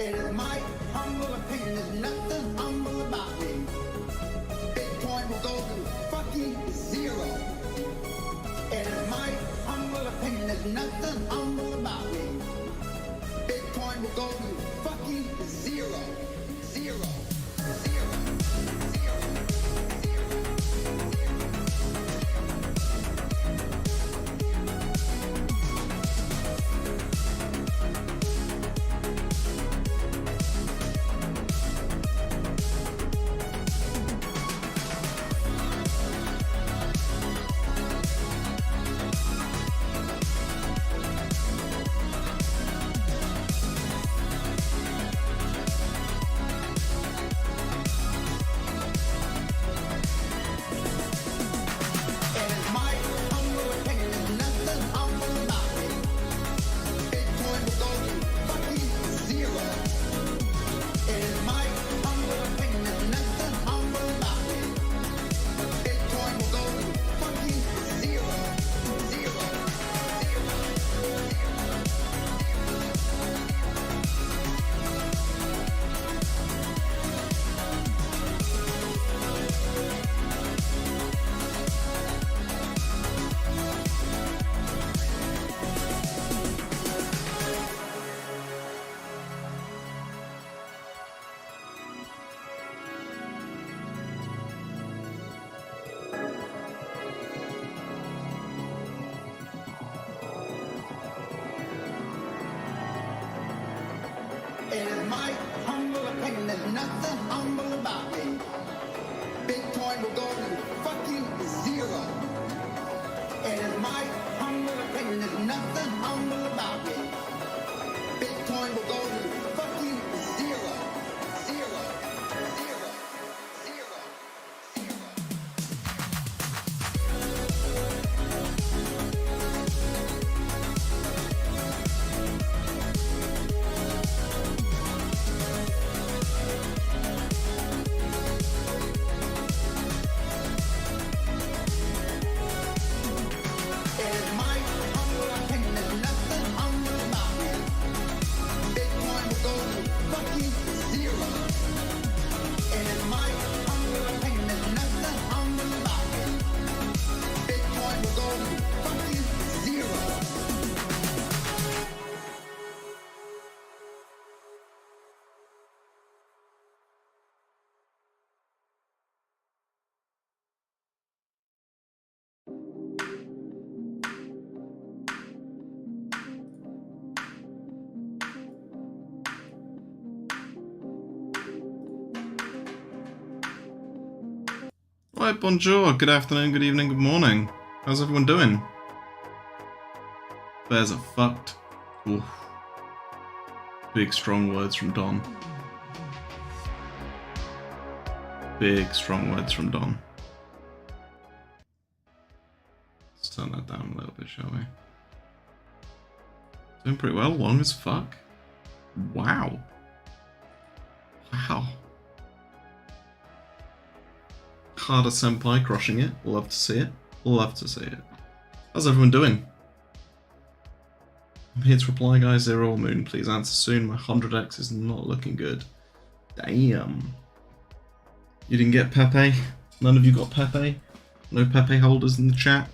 It is my humble opinion, there's nothing humble about me. Bitcoin will go to fucking zero. It is my humble opinion, there's nothing humble about me. Bitcoin will go to fucking zero. Zero. Zero. It is my humble opinion, there's nothing humble about me. Bitcoin will go to fucking zero. It is my humble opinion, there's nothing humble about me. Bitcoin will go to fucking zero. Zero. Zero. Zero. Right, bonjour, good afternoon, good evening, good morning. How's everyone doing? Bears are fucked. Oof. Big strong words from Don. Big strong words from Don. Let's turn that down a little bit, shall we? Doing pretty well, long as fuck. Wow. Wow. Harder Senpai crushing it. Love to see it. Love to see it. How's everyone doing? I'm here to reply, guys. Zero or Moon, please answer soon. My 100x is not looking good. Damn. You didn't get Pepe? None of you got Pepe? No Pepe holders in the chat?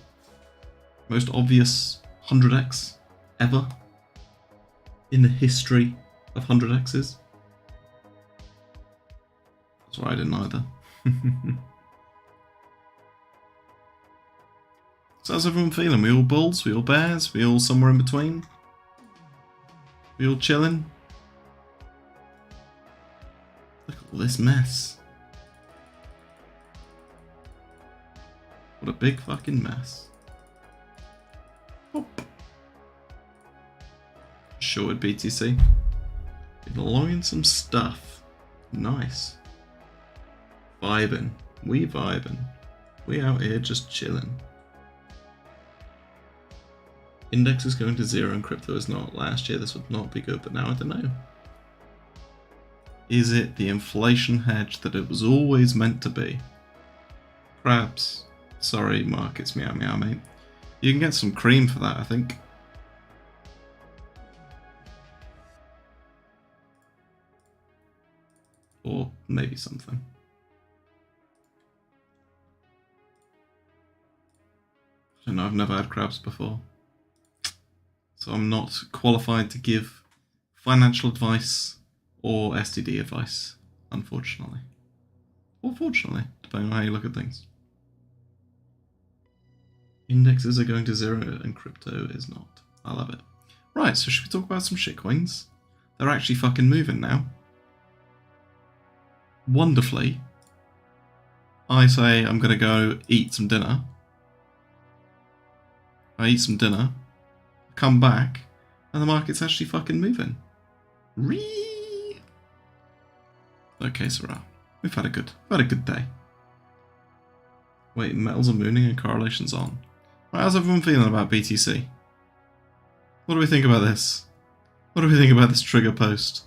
Most obvious 100x ever in the history of 100x's? That's right, I didn't either. So how's everyone feeling? We all bulls? We all bears? We all somewhere in between? We all chilling? Look at all this mess. What a big fucking mess. Hop. Sure, BTC. Been logging some stuff. Nice. Vibing. We vibing. We out here just chilling. Index is going to zero and crypto is not. Last year this would not be good, but now I don't know. Is it the inflation hedge that it was always meant to be? Crabs. Sorry, markets, meow meow, mate. You can get some cream for that, I think. Or maybe something. I don't know, I've never had crabs before. So I'm not qualified to give financial advice or STD advice, unfortunately. Or fortunately, depending on how you look at things. Indexes are going to zero and crypto is not. I love it. Right, so should we talk about some shitcoins? They're actually fucking moving now. Wonderfully. I say I'm going to go eat some dinner. I eat some dinner, come back, and the market's actually fucking moving. Okay, Sarah. We've had a good day. Wait, metals are mooning and correlation's on. Right, how's everyone feeling about BTC? What do we think about this? What do we think about this trigger post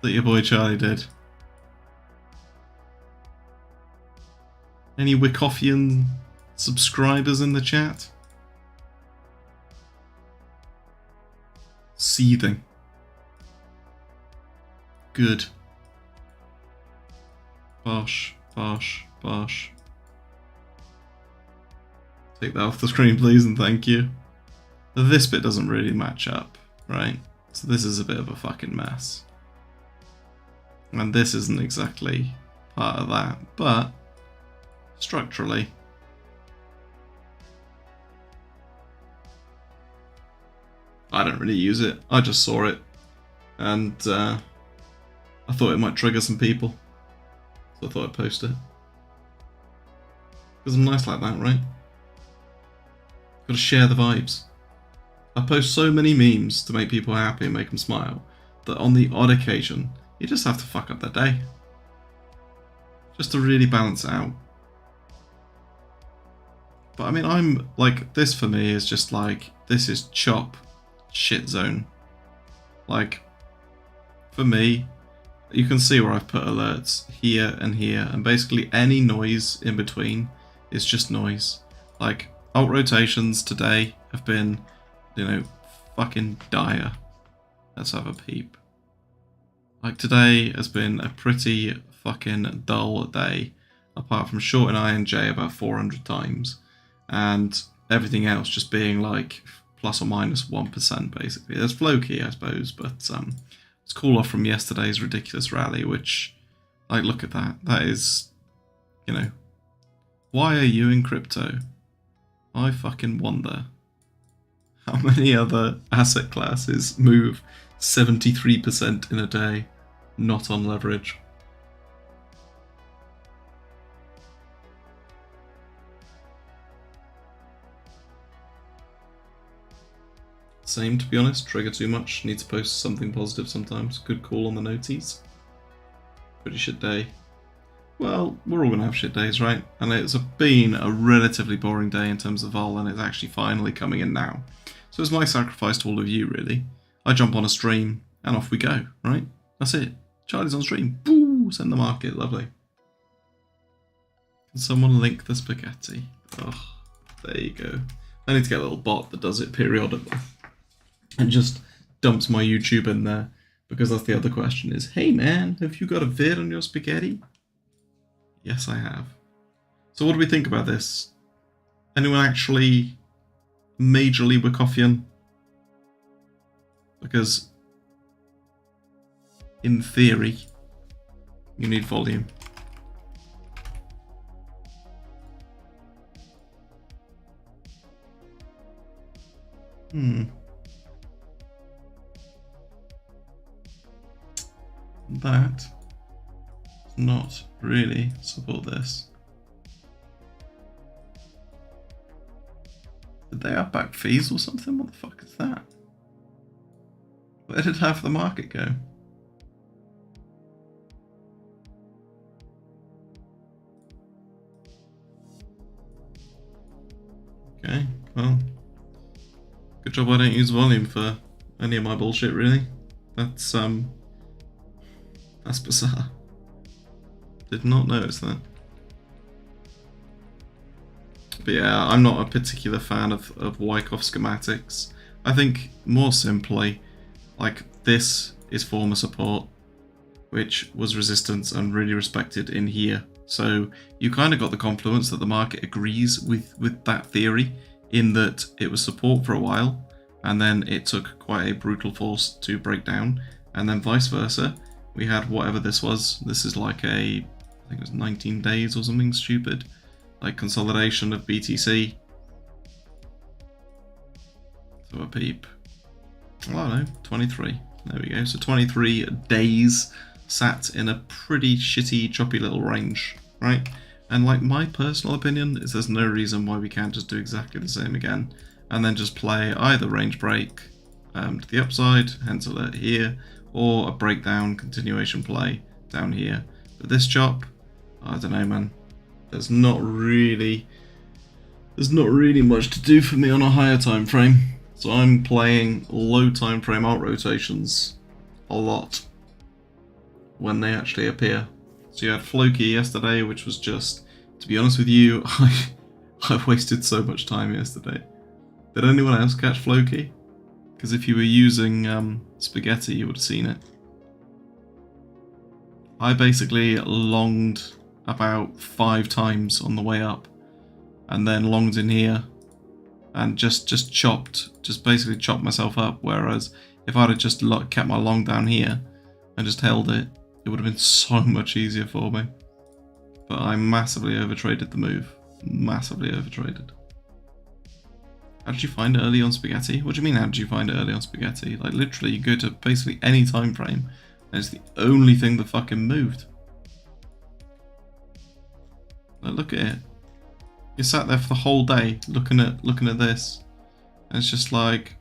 that your boy Charlie did? Any Wickofian subscribers in the chat? Seething. Good. Bosh, bosh, bosh. Take that off the screen, please, and thank you. This bit doesn't really match up, right? So this is a bit of a fucking mess. And this isn't exactly part of that, but structurally, I don't really use it. I just saw it, and I thought it might trigger some people, so I thought I'd post it. Because I'm nice like that, right? Gotta share the vibes. I post so many memes to make people happy and make them smile, that on the odd occasion, you just have to fuck up their day. Just to really balance it out. But I mean, I'm like, this for me is just like, this is chop shit zone. Like, for me, you can see where I've put alerts here and here, and basically any noise in between is just noise. Like, alt rotations today have been, you know, fucking dire. Let's have a peep. Like, today has been a pretty fucking dull day, apart from shorting INJ about 400 times, and everything else just being like plus or minus 1% basically. There's flow key, I suppose, but it's cool off from yesterday's ridiculous rally, which, like, look at that. That is, you know, why are you in crypto? I fucking wonder how many other asset classes move 73% in a day, not on leverage. Same, to be honest. Trigger too much. Need to post something positive sometimes. Good call on the noties. Pretty shit day. Well, we're all going to have shit days, right? And it's been a relatively boring day in terms of vol, and it's actually finally coming in now. So it's my sacrifice to all of you, really. I jump on a stream, and off we go, right? That's it. Charlie's on stream. Boo! Send the market. Lovely. Can someone link the spaghetti? Oh, there you go. I need to get a little bot that does it periodically. And just dumps my YouTube in there. Because that's the other question is, hey man, have you got a vid on your spaghetti? Yes, I have. So what do we think about this? Anyone actually majorly Wickofian? Because in theory, you need volume. That does not really support this. Did they have back fees or something? What the fuck is that? Where did half the market go? Okay, well, good job I don't use volume for any of my bullshit, really. That's bizarre. Did not notice that. But yeah, I'm not a particular fan of Wyckoff schematics. I think more simply, like, this is former support. which was resistance and really respected in here. So you kind of got the confluence that the market agrees with that theory, in that it was support for a while, and then it took quite a brutal force to break down, and then vice versa. We had whatever this was. This is like I think it was 19 days or something stupid, like consolidation of BTC. So a peep. I don't know, 23. There we go. So 23 days sat in a pretty shitty, choppy little range, right? And like, my personal opinion is there's no reason why we can't just do exactly the same again, and then just play either range break to the upside, hence alert here, or a breakdown continuation play down here. But this chop, I don't know, man. There's not really much to do for me on a higher time frame. So I'm playing low time frame alt rotations a lot when they actually appear. So you had Floki yesterday, which was just, to be honest with you, I wasted so much time yesterday. Did anyone else catch Floki? Because if you were using Spaghetti, you would have seen it. I basically longed about 5 times on the way up, and then longed in here, and just basically chopped myself up. Whereas if I'd have just kept my long down here and just held it, it would have been so much easier for me. But I massively overtraded the move. Massively overtraded. How did you find it early on Spaghetti? What do you mean, how did you find it early on Spaghetti? Like, literally, you go to basically any time frame, and it's the only thing that fucking moved. Like, look at it. You sat there for the whole day looking at this, and it's just like,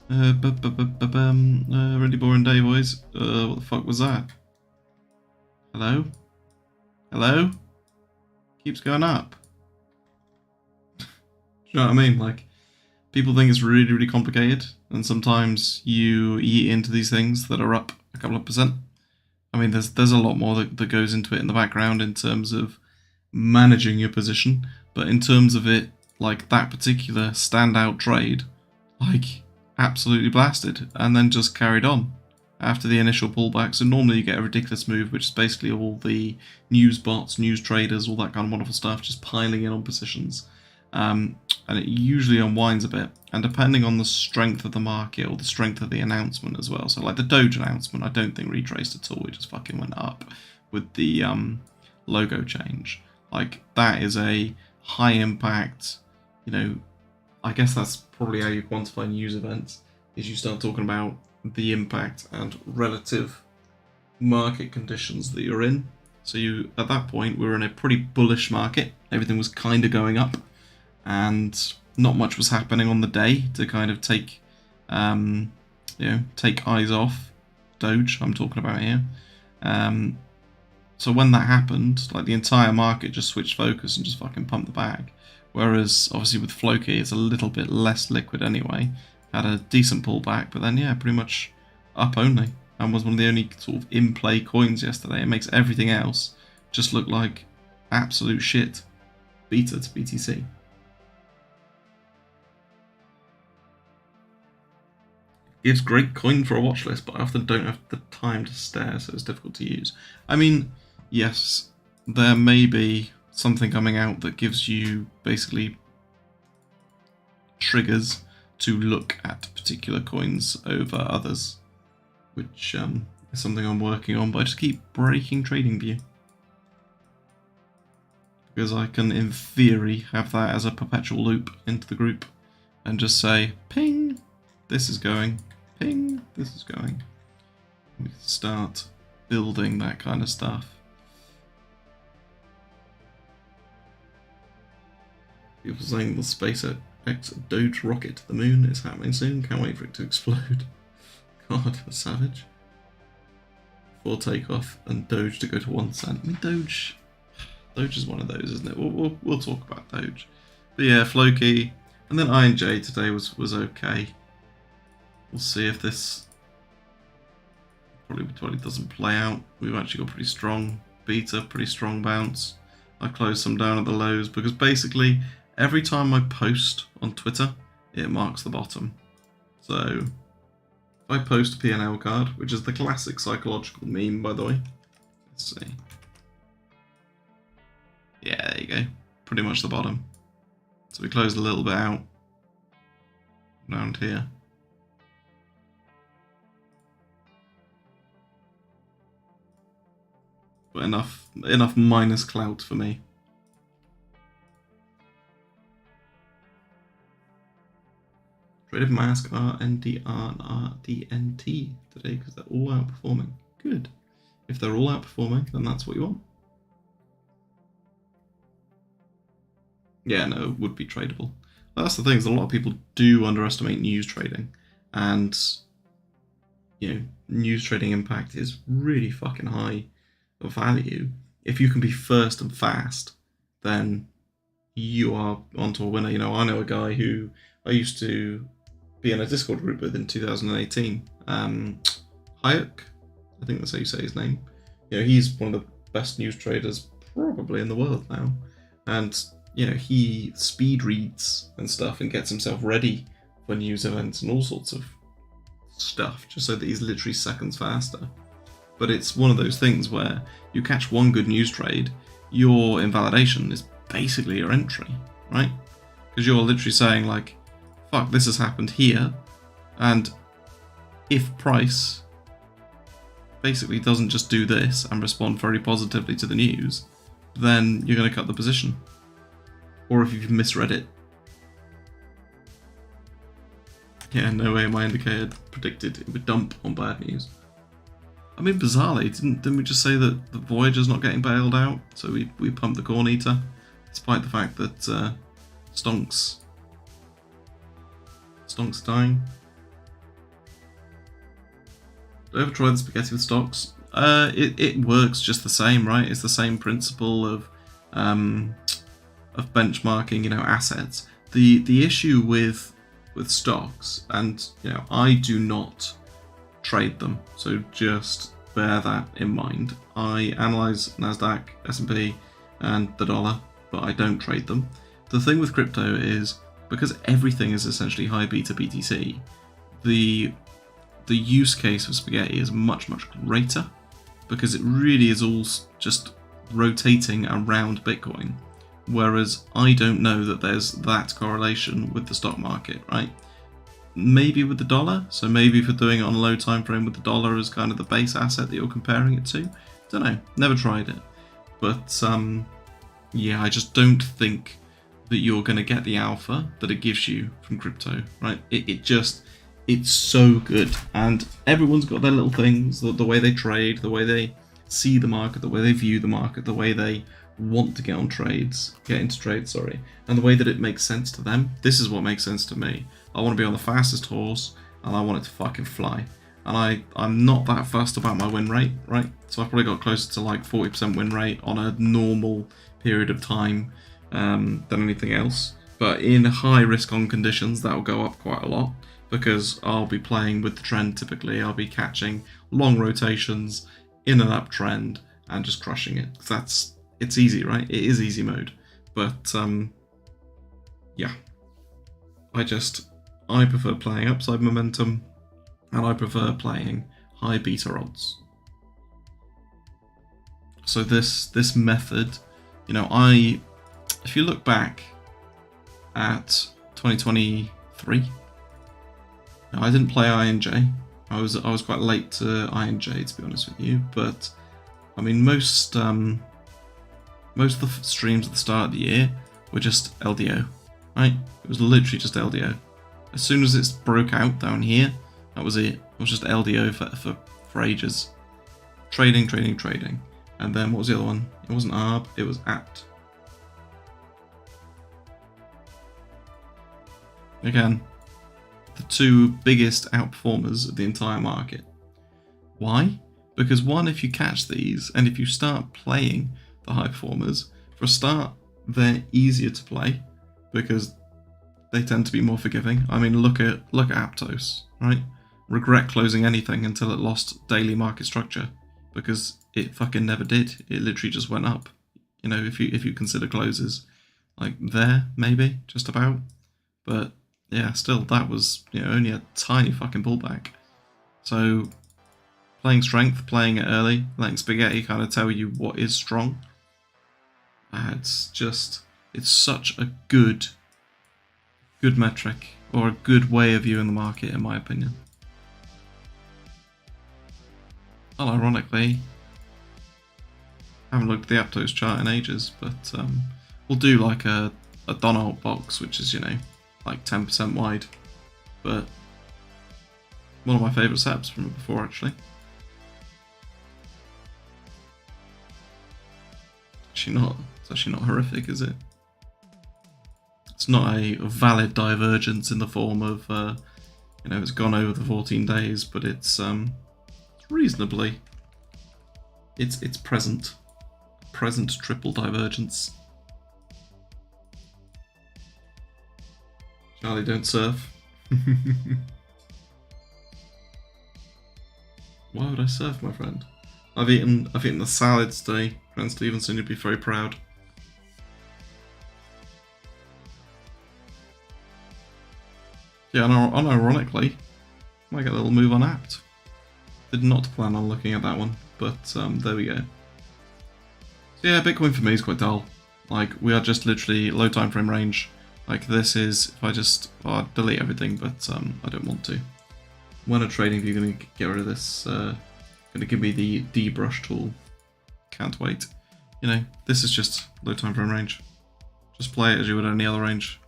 really boring day, boys. What the fuck was that? Hello? Hello? Keeps going up. Do you know what I mean? Like, people think it's really, really complicated, and sometimes you eat into these things that are up a couple of percent. I mean, there's a lot more that goes into it in the background in terms of managing your position, but in terms of it, like that particular standout trade, like absolutely blasted, and then just carried on after the initial pullback. So normally you get a ridiculous move, which is basically all the news bots, news traders, all that kind of wonderful stuff just piling in on positions. And it usually unwinds a bit, and depending on the strength of the market or the strength of the announcement as well. So like the Doge announcement, I don't think retraced at all. It just fucking went up with the logo change. Like, that is a high impact, you know, I guess that's probably how you quantify news events, is you start talking about the impact and relative market conditions that you're in. So you, at that point, we were in a pretty bullish market. Everything was kind of going up, and not much was happening on the day to kind of take, take eyes off Doge, I'm talking about here. So when that happened, like, the entire market just switched focus and just fucking pumped the bag. Whereas, obviously, with Floki, it's a little bit less liquid anyway. Had a decent pullback, but then, yeah, pretty much up only. And was one of the only sort of in-play coins yesterday. It makes everything else just look like absolute shit. Beta to BTC. Gives great coin for a watch list, but I often don't have the time to stare, so it's difficult to use. I mean, yes, there may be something coming out that gives you basically triggers to look at particular coins over others, which is something I'm working on, but I just keep breaking TradingView. Because I can, in theory, have that as a perpetual loop into the group and just say, ping, this is going, ping, this is going. We start building that kind of stuff. People saying the SpaceX Doge rocket to the moon is happening soon. Can't wait for it to explode. God, a savage. Before takeoff and Doge to go to 1 cent. I mean, Doge is one of those, isn't it? We'll talk about Doge. But yeah, Floki, and then INJ today was okay. We'll see if this probably doesn't play out. We've actually got pretty strong beta, pretty strong bounce. I closed some down at the lows because basically every time I post on Twitter, it marks the bottom. So If I post a P&L card, which is the classic psychological meme, by the way. Let's see. Yeah, there you go. Pretty much the bottom. So we closed a little bit out around here. But enough minus clout for me. Traded Mask, RNDR, and RDNT today because they're all outperforming. Good. If they're all outperforming, then that's what you want. Yeah, no, it would be tradable. That's the thing, is a lot of people do underestimate news trading. And, you know, news trading impact is really fucking high of value. If you can be first and fast, then you are onto a winner. You know, I know a guy who I used to be in a Discord group with in 2018. Hayek, I think that's how you say his name. You know, he's one of the best news traders probably in the world now. And, you know, he speed reads and stuff and gets himself ready for news events and all sorts of stuff, just so that he's literally seconds faster. But it's one of those things where you catch one good news trade, your invalidation is basically your entry, right? Because you're literally saying like, fuck, this has happened here, and if price basically doesn't just do this and respond very positively to the news, then you're going to cut the position. Or if you've misread it. Yeah, no way my indicator predicted it would dump on bad news. I mean, bizarrely, didn't we just say that the Voyager's not getting bailed out? So we pumped the Corn Eater, despite the fact that Stonks dying. Do I ever try the spaghetti with stocks? It works just the same, right? It's the same principle of benchmarking, you know, assets. The issue with stocks, and you know, I do not trade them, so just bear that in mind. I analyze Nasdaq, S&P, and the dollar, but I don't trade them. The thing with crypto is, because everything is essentially high beta BTC, the use case of spaghetti is much greater, because it really is all just rotating around Bitcoin. Whereas I don't know that there's that correlation with the stock market, right? Maybe with the dollar, so maybe if you're doing it on a low time frame with the dollar as kind of the base asset that you're comparing it to. Don't know, never tried it. But yeah, I just don't think that you're going to get the alpha that it gives you from crypto, right? It's so good, and everyone's got their little things, the way they trade, the way they see the market, the way they view the market, the way they want to get into trades, and the way that it makes sense to them. This is what makes sense to me. I want to be on the fastest horse, and I want it to fucking fly. And I'm not that fussed about my win rate, right? So I've probably got closer to like 40% win rate on a normal period of time than anything else. But in high risk on conditions, that'll go up quite a lot, because I'll be playing with the trend typically. I'll be catching long rotations in an uptrend and just crushing it. It's easy, right? It is easy mode. But yeah, I prefer playing upside momentum, and I prefer playing high beta odds. So this method, you know, if you look back at 2023, I didn't play INJ. I was quite late to INJ, to be honest with you. But I mean, most of the streams at the start of the year were just LDO, right? It was literally just LDO. As soon as it broke out down here, that was it. It was just LDO for ages. Trading. And then what was the other one? It wasn't ARB, it was APT. Again, the two biggest outperformers of the entire market. Why? Because one, if you catch these, and if you start playing the high performers, for a start, they're easier to play, because they tend to be more forgiving. I mean, look at Aptos, right? Regret closing anything until it lost daily market structure, because it fucking never did. It literally just went up. You know, if you consider closes, like there, maybe, just about. But yeah, still, that was, you know, only a tiny fucking pullback. So playing strength, playing it early, letting Spaghetti kind of tell you what is strong. It's such a good metric, or a good way of viewing the market, in my opinion. Unironically, I haven't looked at the Aptos chart in ages, but we'll do like a Donald box, which is, you know, like 10% wide, but one of my favourite setups from it before, actually. It's actually not horrific, is it? It's not a valid divergence in the form of, you know, it's gone over the 14 days, but it's reasonably, it's present triple divergence. Charlie, don't surf. Why would I surf, my friend? I've eaten the salads today. Grant Stevenson, you'd be very proud. Yeah, unironically, I might get a little move on Apt. Did not plan on looking at that one, but there we go. So yeah, Bitcoin for me is quite dull. Like, we are just literally low time frame range. Like, this is, if I just, well, I'll delete everything, but I don't want to. When a trading view, going to get rid of this, going to give me the debrush tool. Can't wait. You know, this is just low time frame range. Just play it as you would any other range.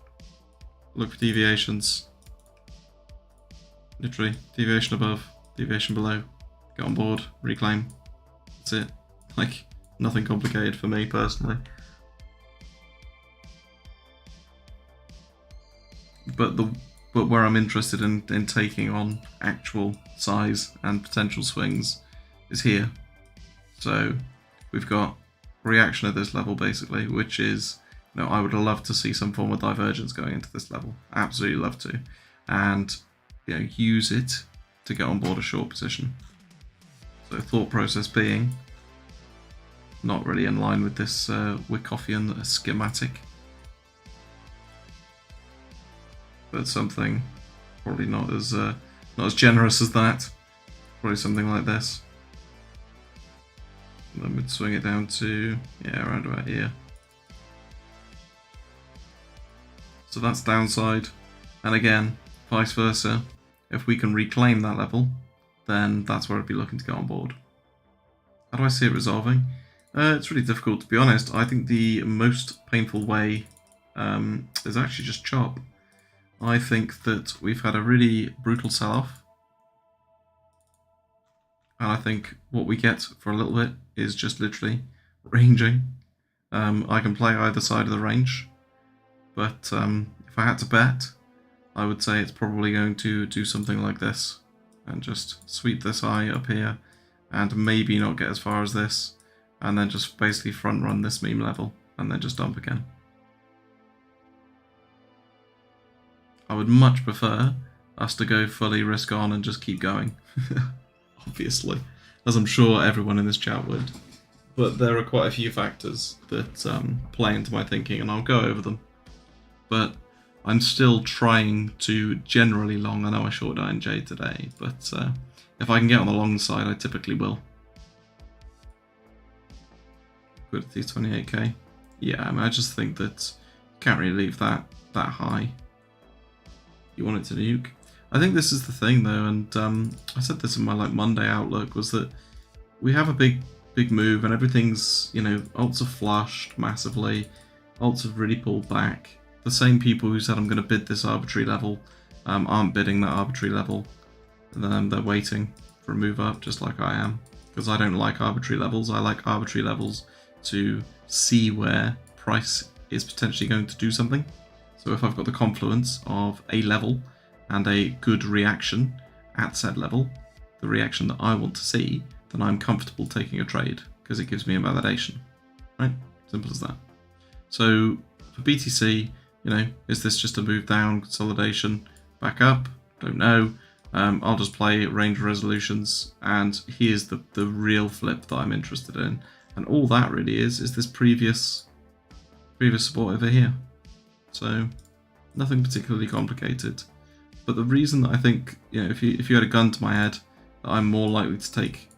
Look for deviations. Literally, deviation above, deviation below. Get on board, reclaim. That's it. Like, nothing complicated for me personally. But where I'm interested in taking on actual size and potential swings is here. So we've got reaction at this level basically, which is, you know, I would love to see some form of divergence going into this level. Absolutely love to. And, you know, use it to get on board a short position. So thought process being not really in line with this Wickhoffian schematic. But something probably not as generous as that. Probably something like this. And then we'd swing it down to, yeah, around about here. So that's downside. And again, vice versa. If we can reclaim that level, then that's where I'd be looking to get on board. How do I see it resolving? It's really difficult, to be honest. I think the most painful way is actually just chop. I think that we've had a really brutal sell-off. And I think what we get for a little bit is just literally ranging. I can play either side of the range. But if I had to bet, I would say it's probably going to do something like this. And just sweep this high up here. And maybe not get as far as this. And then just basically front run this meme level. And then just dump again. I would much prefer us to go fully risk on and just keep going. Obviously. As I'm sure everyone in this chat would. But there are quite a few factors that play into my thinking, and I'll go over them. But I'm still trying to generally long. I know I short INJ today, but if I can get on the long side, I typically will. Liquidity 28k. Yeah, I mean, I just think that you can't really leave that high. You want it to nuke. I think this is the thing though, and I said this in my Monday outlook, was that we have a big move and everything's, you know, alts have flushed massively, alts have really pulled back. The same people who said I'm going to bid this arbitrary level aren't bidding that arbitrary level. They're waiting for a move up, just like I am, because I don't like arbitrary levels. I like arbitrary levels to see where price is potentially going to do something. So if I've got the confluence of a level and a good reaction at said level, the reaction that I want to see, then I'm comfortable taking a trade because it gives me a validation. Right? Simple as that. So for BTC, you know, is this just a move down, consolidation, back up? Don't know. I'll just play range resolutions, and here's the real flip that I'm interested in. And all that really is this previous support over here. So nothing particularly complicated. But the reason that I think, you know, if you had a gun to my head I'm more likely to take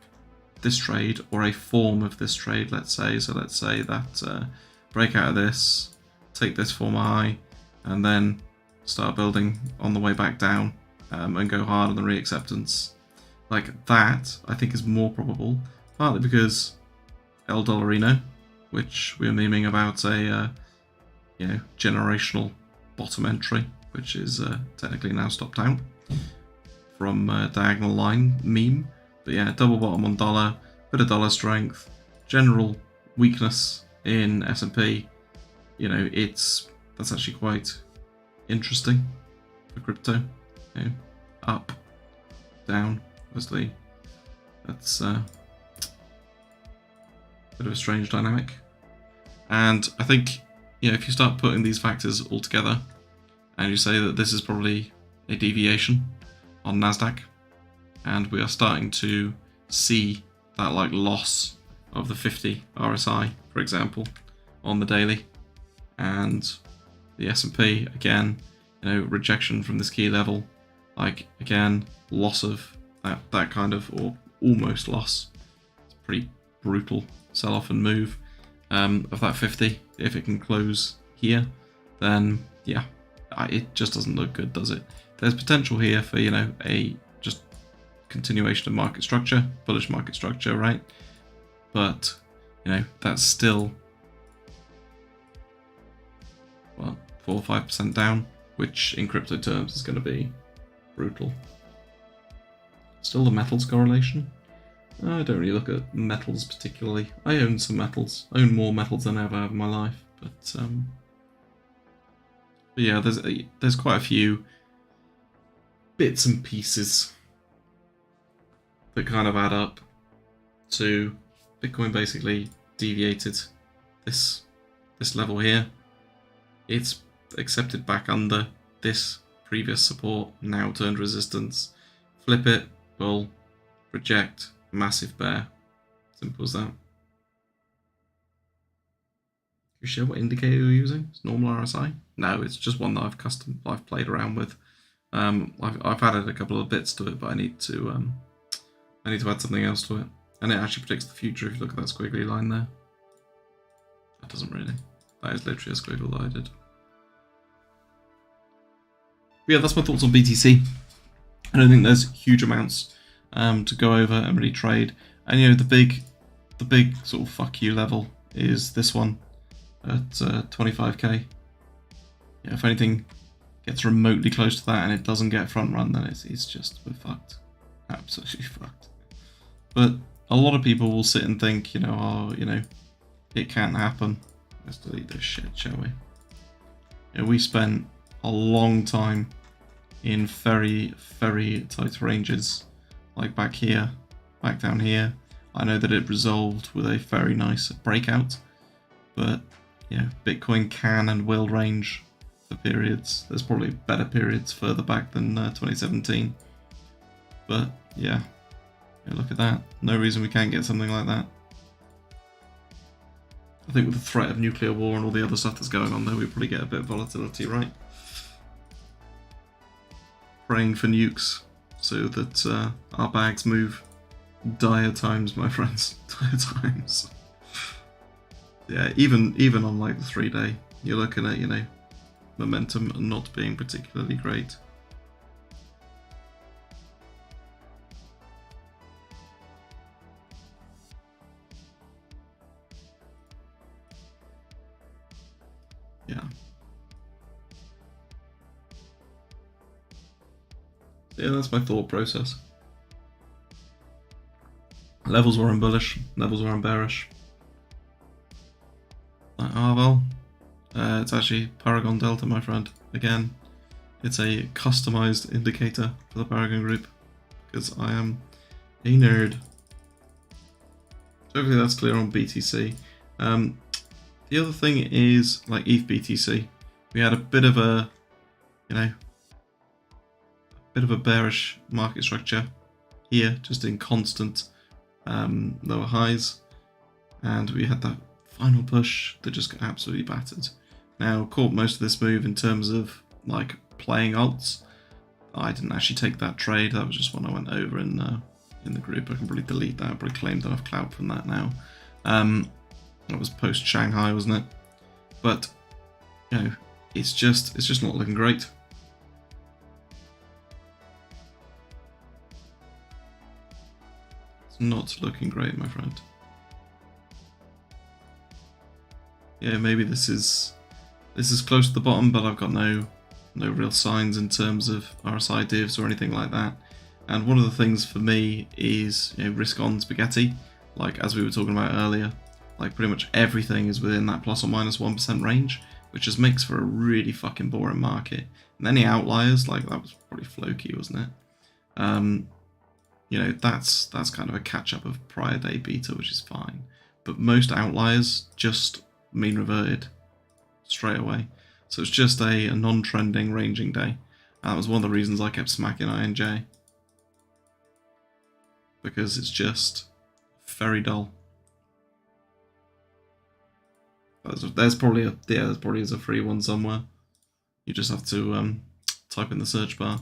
this trade or a form of this trade, let's say. So let's say that break out of this, take this form high, and then start building on the way back down and go hard on the reacceptance. Like that, I think is more probable, partly because El Dollarino, which we were memeing about a generational bottom entry, which is technically now stopped out from diagonal line meme. But yeah, double bottom on dollar, bit of dollar strength, general weakness in S&P. That's actually quite interesting for crypto. Up, down, obviously. That's a bit of a strange dynamic. And I think, if you start putting these factors all together, and you say that this is probably a deviation on NASDAQ, and we are starting to see that loss of the 50 RSI, for example, on the daily, and the S&P again, rejection from this key level, again, loss of that kind of, or almost loss. It's a pretty brutal sell-off and move of that 50. If it can close here, then yeah, it just doesn't look good, does it? There's potential here for a just continuation of market structure, bullish market structure, right? But that's still 4 or 5% down, which in crypto terms is going to be brutal. Still the metals correlation. I don't really look at metals particularly. I own some metals. I own more metals than I ever have in my life, but yeah, there's quite a few bits and pieces that kind of add up to Bitcoin basically deviated this level here. It's accepted back under this previous support, now turned resistance. Flip it, bull, reject, massive bear. Simple as that. You sure what indicator you're using? It's normal RSI? No, it's just one that I've played around with. I've added a couple of bits to it, but I need to add something else to it. And it actually predicts the future if you look at that squiggly line there. That doesn't really. That is literally a squiggle that I did. But yeah, that's my thoughts on BTC. I don't think there's huge amounts to go over and really trade. And the big sort of fuck you level is this one at 25k. Yeah, if anything gets remotely close to that and it doesn't get front run, then it's just, we're fucked. Absolutely fucked. But a lot of people will sit and think, it can't happen. Let's delete this shit, shall we? We spent a long time in very, very tight ranges, like back here, back down here. I know that it resolved with a very nice breakout, but Bitcoin can and will range for periods. There's probably better periods further back than 2017, but yeah, look at that. No reason we can't get something like that. I think with the threat of nuclear war and all the other stuff that's going on there, we probably get a bit of volatility, right? Praying for nukes so that our bags move. Dire times, my friends. Dire times. Yeah, even on the 3-day, you're looking at, momentum not being particularly great. Yeah. Yeah, that's my thought process. Levels were bullish, levels were bearish. It's actually Paragon Delta, my friend. Again, it's a customized indicator for the Paragon group because I am a nerd. So hopefully that's clear on BTC. The other thing is ETH BTC. We had a bit of a, bearish market structure here, just in constant lower highs, and we had that final push that just got absolutely battered. Now, caught most of this move in terms of playing alts. I didn't actually take that trade. That was just one I went over in in the group. I can probably delete that. I probably claimed enough clout from that now. That was post Shanghai, wasn't it? But you know, it's just not looking great. It's not looking great, my friend. Yeah, maybe this is close to the bottom, but I've got no real signs in terms of RSI divs or anything like that. And one of the things for me is, you know, risk on spaghetti, like as we were talking about earlier, like pretty much everything is within that plus or minus 1% range, which just makes for a really fucking boring market. And any outliers, like that was probably Floki, wasn't it? You know, that's kind of a catch up of prior day beta, which is fine. But most outliers just mean reverted straight away. So it's just a non-trending ranging day. And that was one of the reasons I kept smacking INJ. Because it's just very dull. There's probably is a free one somewhere. You just have to type in the search bar.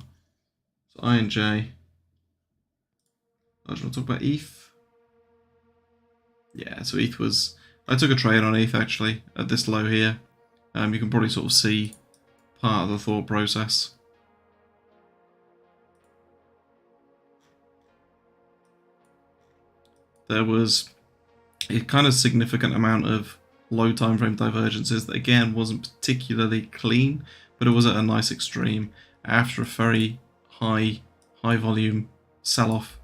So INJ. I just want to talk about ETH. Yeah, so ETH was... I took a trade on ETH actually at this low here. You can probably sort of see part of the thought process. There was a kind of significant amount of low time frame divergences that again wasn't particularly clean, but it was at a nice extreme after a very high volume sell-off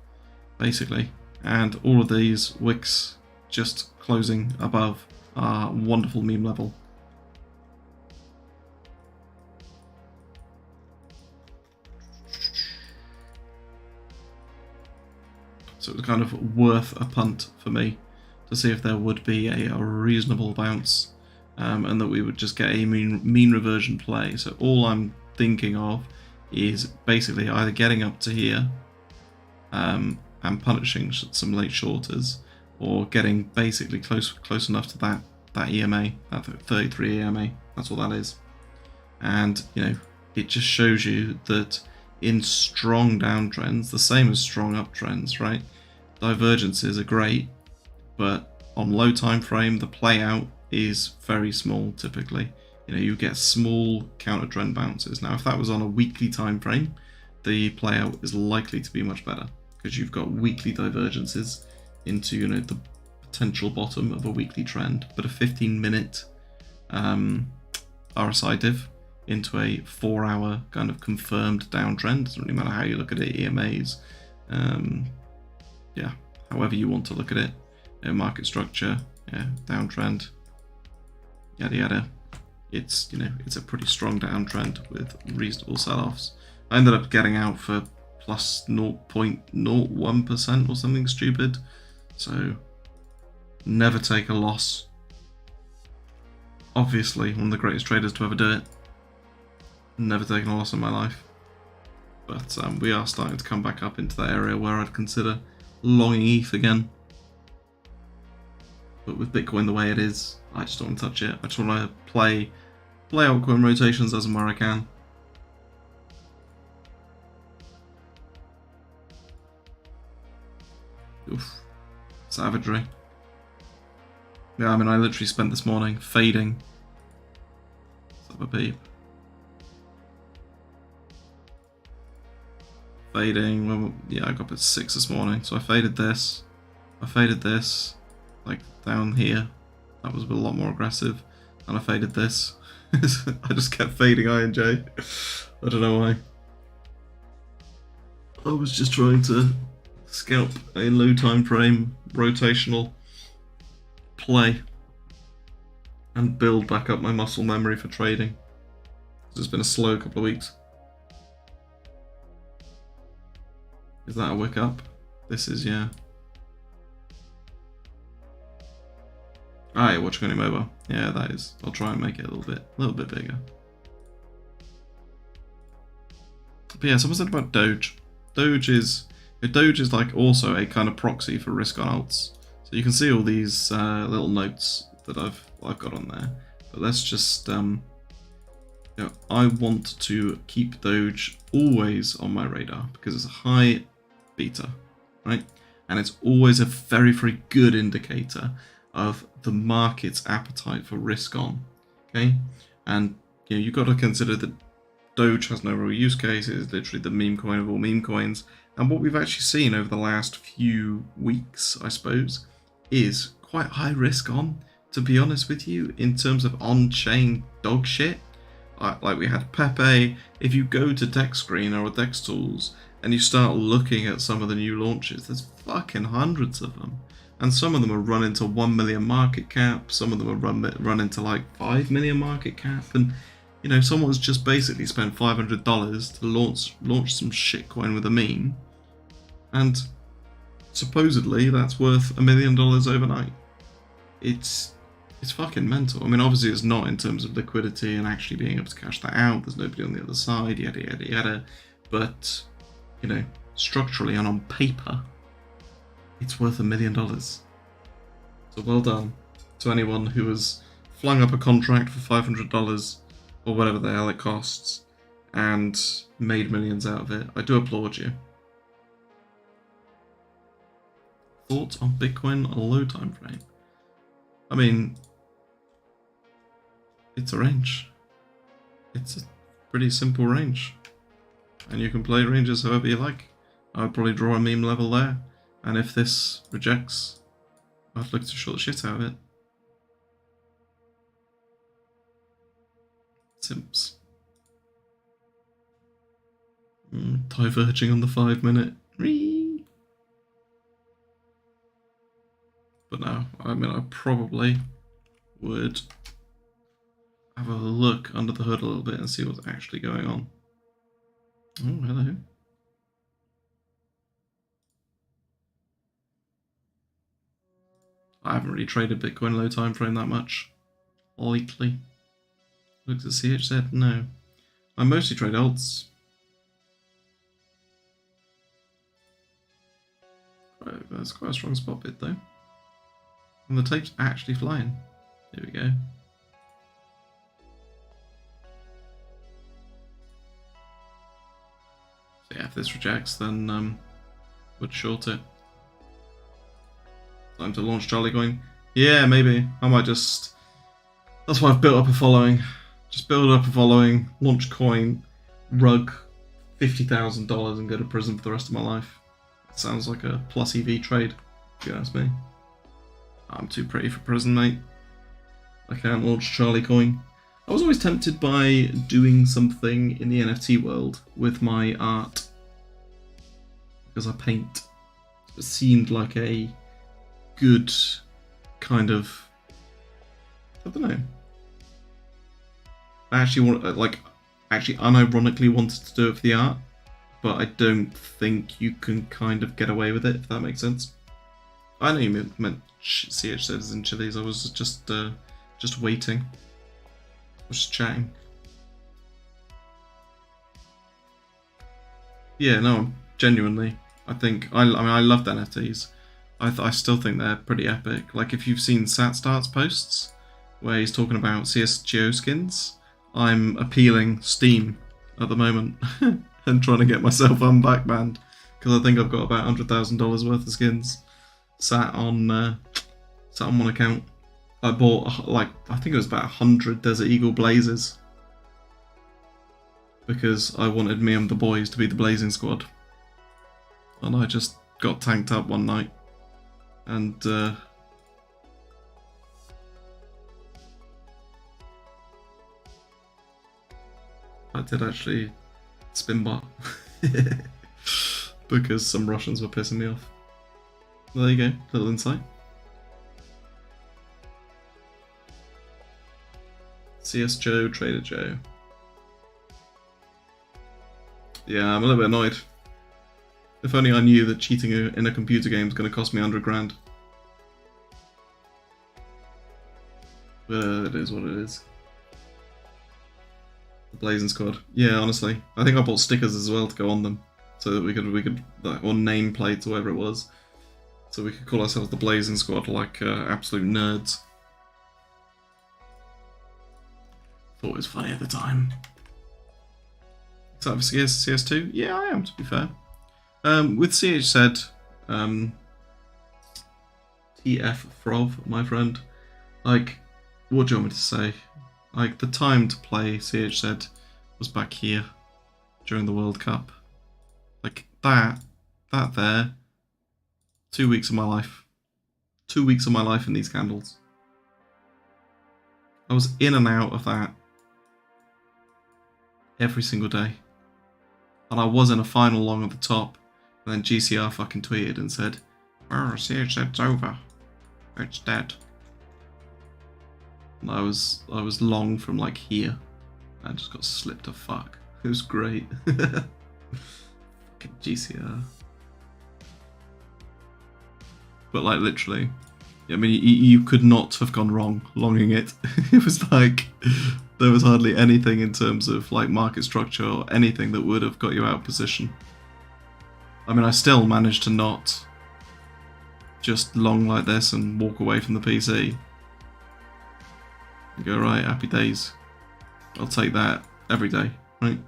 basically, and all of these wicks just closing above our wonderful meme level. So it was kind of worth a punt for me to see if there would be a reasonable bounce, and that we would just get a mean reversion play. So all I'm thinking of is basically either getting up to here and punishing some late shorters, or getting basically close enough to that EMA, that 33 EMA. That's all that is. And you know, it just shows you that in strong downtrends, the same as strong uptrends, right? Divergences are great, but on low time frame, the play out is very small typically. You know, you get small counter trend bounces. Now, if that was on a weekly time frame, the play out is likely to be much better because you've got weekly divergences into, you know, the potential bottom of a weekly trend. But a 15-minute RSI div into a 4-hour kind of confirmed downtrend, doesn't really matter how you look at it, EMAs, yeah, however you want to look at it, you know, market structure, yeah, downtrend, yada yada. It's, you know, it's a pretty strong downtrend with reasonable sell-offs. I ended up getting out for plus 0.01% or something stupid, so never take a loss. Obviously one of the greatest traders to ever do it. Never taken a loss in my life, but we are starting to come back up into that area where I'd consider longing ETH again. But with Bitcoin the way it is, I just don't want to touch it. I just want to play altcoin rotations as and where I can. Oof, savagery. Yeah, I mean, I literally spent this morning fading. Let's have a peep. Fading, well, yeah, I got up at 6 this morning, so I faded this, like down here, that was a lot more aggressive, and I faded this. I just kept fading INJ, I don't know why. I was just trying to scalp a low time frame rotational play and build back up my muscle memory for trading. It's been a slow couple of weeks. Is that a wick up? This is, yeah. Ah, you're watching on your mobile. Yeah, that is. I'll try and make it a little bit bigger. But yeah, someone said about Doge. Doge is like also a kind of proxy for risk on alts. So you can see all these little notes that I've got on there. But let's just, you know, I want to keep Doge always on my radar because it's a high beta, right? and it's always a very, very good indicator of the market's appetite for risk on. Okay, and you've got to consider that Doge has no real use case. It is literally the meme coin of all meme coins, and what we've actually seen over the last few weeks, I suppose, is quite high risk on, to be honest with you, in terms of on-chain dog shit. Like we had Pepe. If you go to DexScreen or DexTools and you start looking at some of the new launches, there's fucking hundreds of them. And some of them are run into 1 million market cap, some of them are run into like 5 million market cap, and someone's just basically spent $500 to launch some shitcoin with a meme, and supposedly that's worth $1 million overnight. It's fucking mental. I mean, obviously it's not in terms of liquidity and actually being able to cash that out. There's nobody on the other side, yada yada yada. But structurally and on paper, it's worth $1 million. So well done to anyone who has flung up a contract for $500 or whatever the hell it costs and made millions out of it. I do applaud you. Thoughts on Bitcoin on a low time frame? I mean, it's a range. It's a pretty simple range, and you can play ranges however you like. I would probably draw a meme level there, and if this rejects, I'd look to short the shit out of it. Simps. Diverging on the 5 minute. But no, I mean, I probably would have a look under the hood a little bit and see what's actually going on. Oh, hello. I haven't really traded Bitcoin low time frame that much lately. Looks at CHZ? No. I mostly trade alts. That's quite a strong spot bid though. And the tape's actually flying. Here we go. So yeah, if this rejects, then would short it. Time to launch Charlie Coin. Yeah, maybe. I might just... That's why I've built up a following. Just build up a following, launch coin, rug $50,000 and go to prison for the rest of my life. That sounds like a plus EV trade, if you ask me. I'm too pretty for prison, mate. I can't launch Charlie Coin. I was always tempted by doing something in the NFT world with my art, because I paint. It seemed like a good kind of... I don't know. I actually unironically wanted to do it for the art, but I don't think you can kind of get away with it, if that makes sense. I know you meant CHZs and chilies. I was just waiting. I was just chatting. Yeah, no, genuinely. I think I mean I loved NFTs. I still think they're pretty epic. Like if you've seen SatStart's posts where he's talking about CSGO skins, I'm appealing Steam at the moment and trying to get myself unbackbanned because I think I've got about $100,000 worth of skins sat on one account. I bought I think it was about 100 Desert Eagle Blazers because I wanted me and the boys to be the Blazing Squad, and I just got tanked up one night and I did actually spin bot because some Russians were pissing me off. There you go, little insight. CS Joe, Trader Joe. Yeah, I'm a little bit annoyed. If only I knew that cheating in a computer game is going to cost me 100 grand. But it is what it is. The Blazing Squad. Yeah, honestly, I think I bought stickers as well to go on them, so that we could like, or nameplates or whatever it was, so we could call ourselves the Blazing Squad, like absolute nerds. Thought it was funny at the time. Excited for CS2? Yeah, I am, to be fair. With CHZ, TF Frov, my friend. Like, what do you want me to say? Like, the time to play CHZ was back here during the World Cup. Like, that there, 2 weeks of my life. 2 weeks of my life in these candles. I was in and out of that every single day. And I was in a final long at the top, and then GCR fucking tweeted and said, "Oh, CHZ's over. It's dead." And I was long from like here. I just got slipped to fuck. It was great. Fucking GCR. But like literally, I mean, you could not have gone wrong longing it. It was like there was hardly anything in terms of like market structure or anything that would have got you out of position. I mean, I still managed to not just long like this and walk away from the PC. And go, right, happy days. I'll take that every day, right?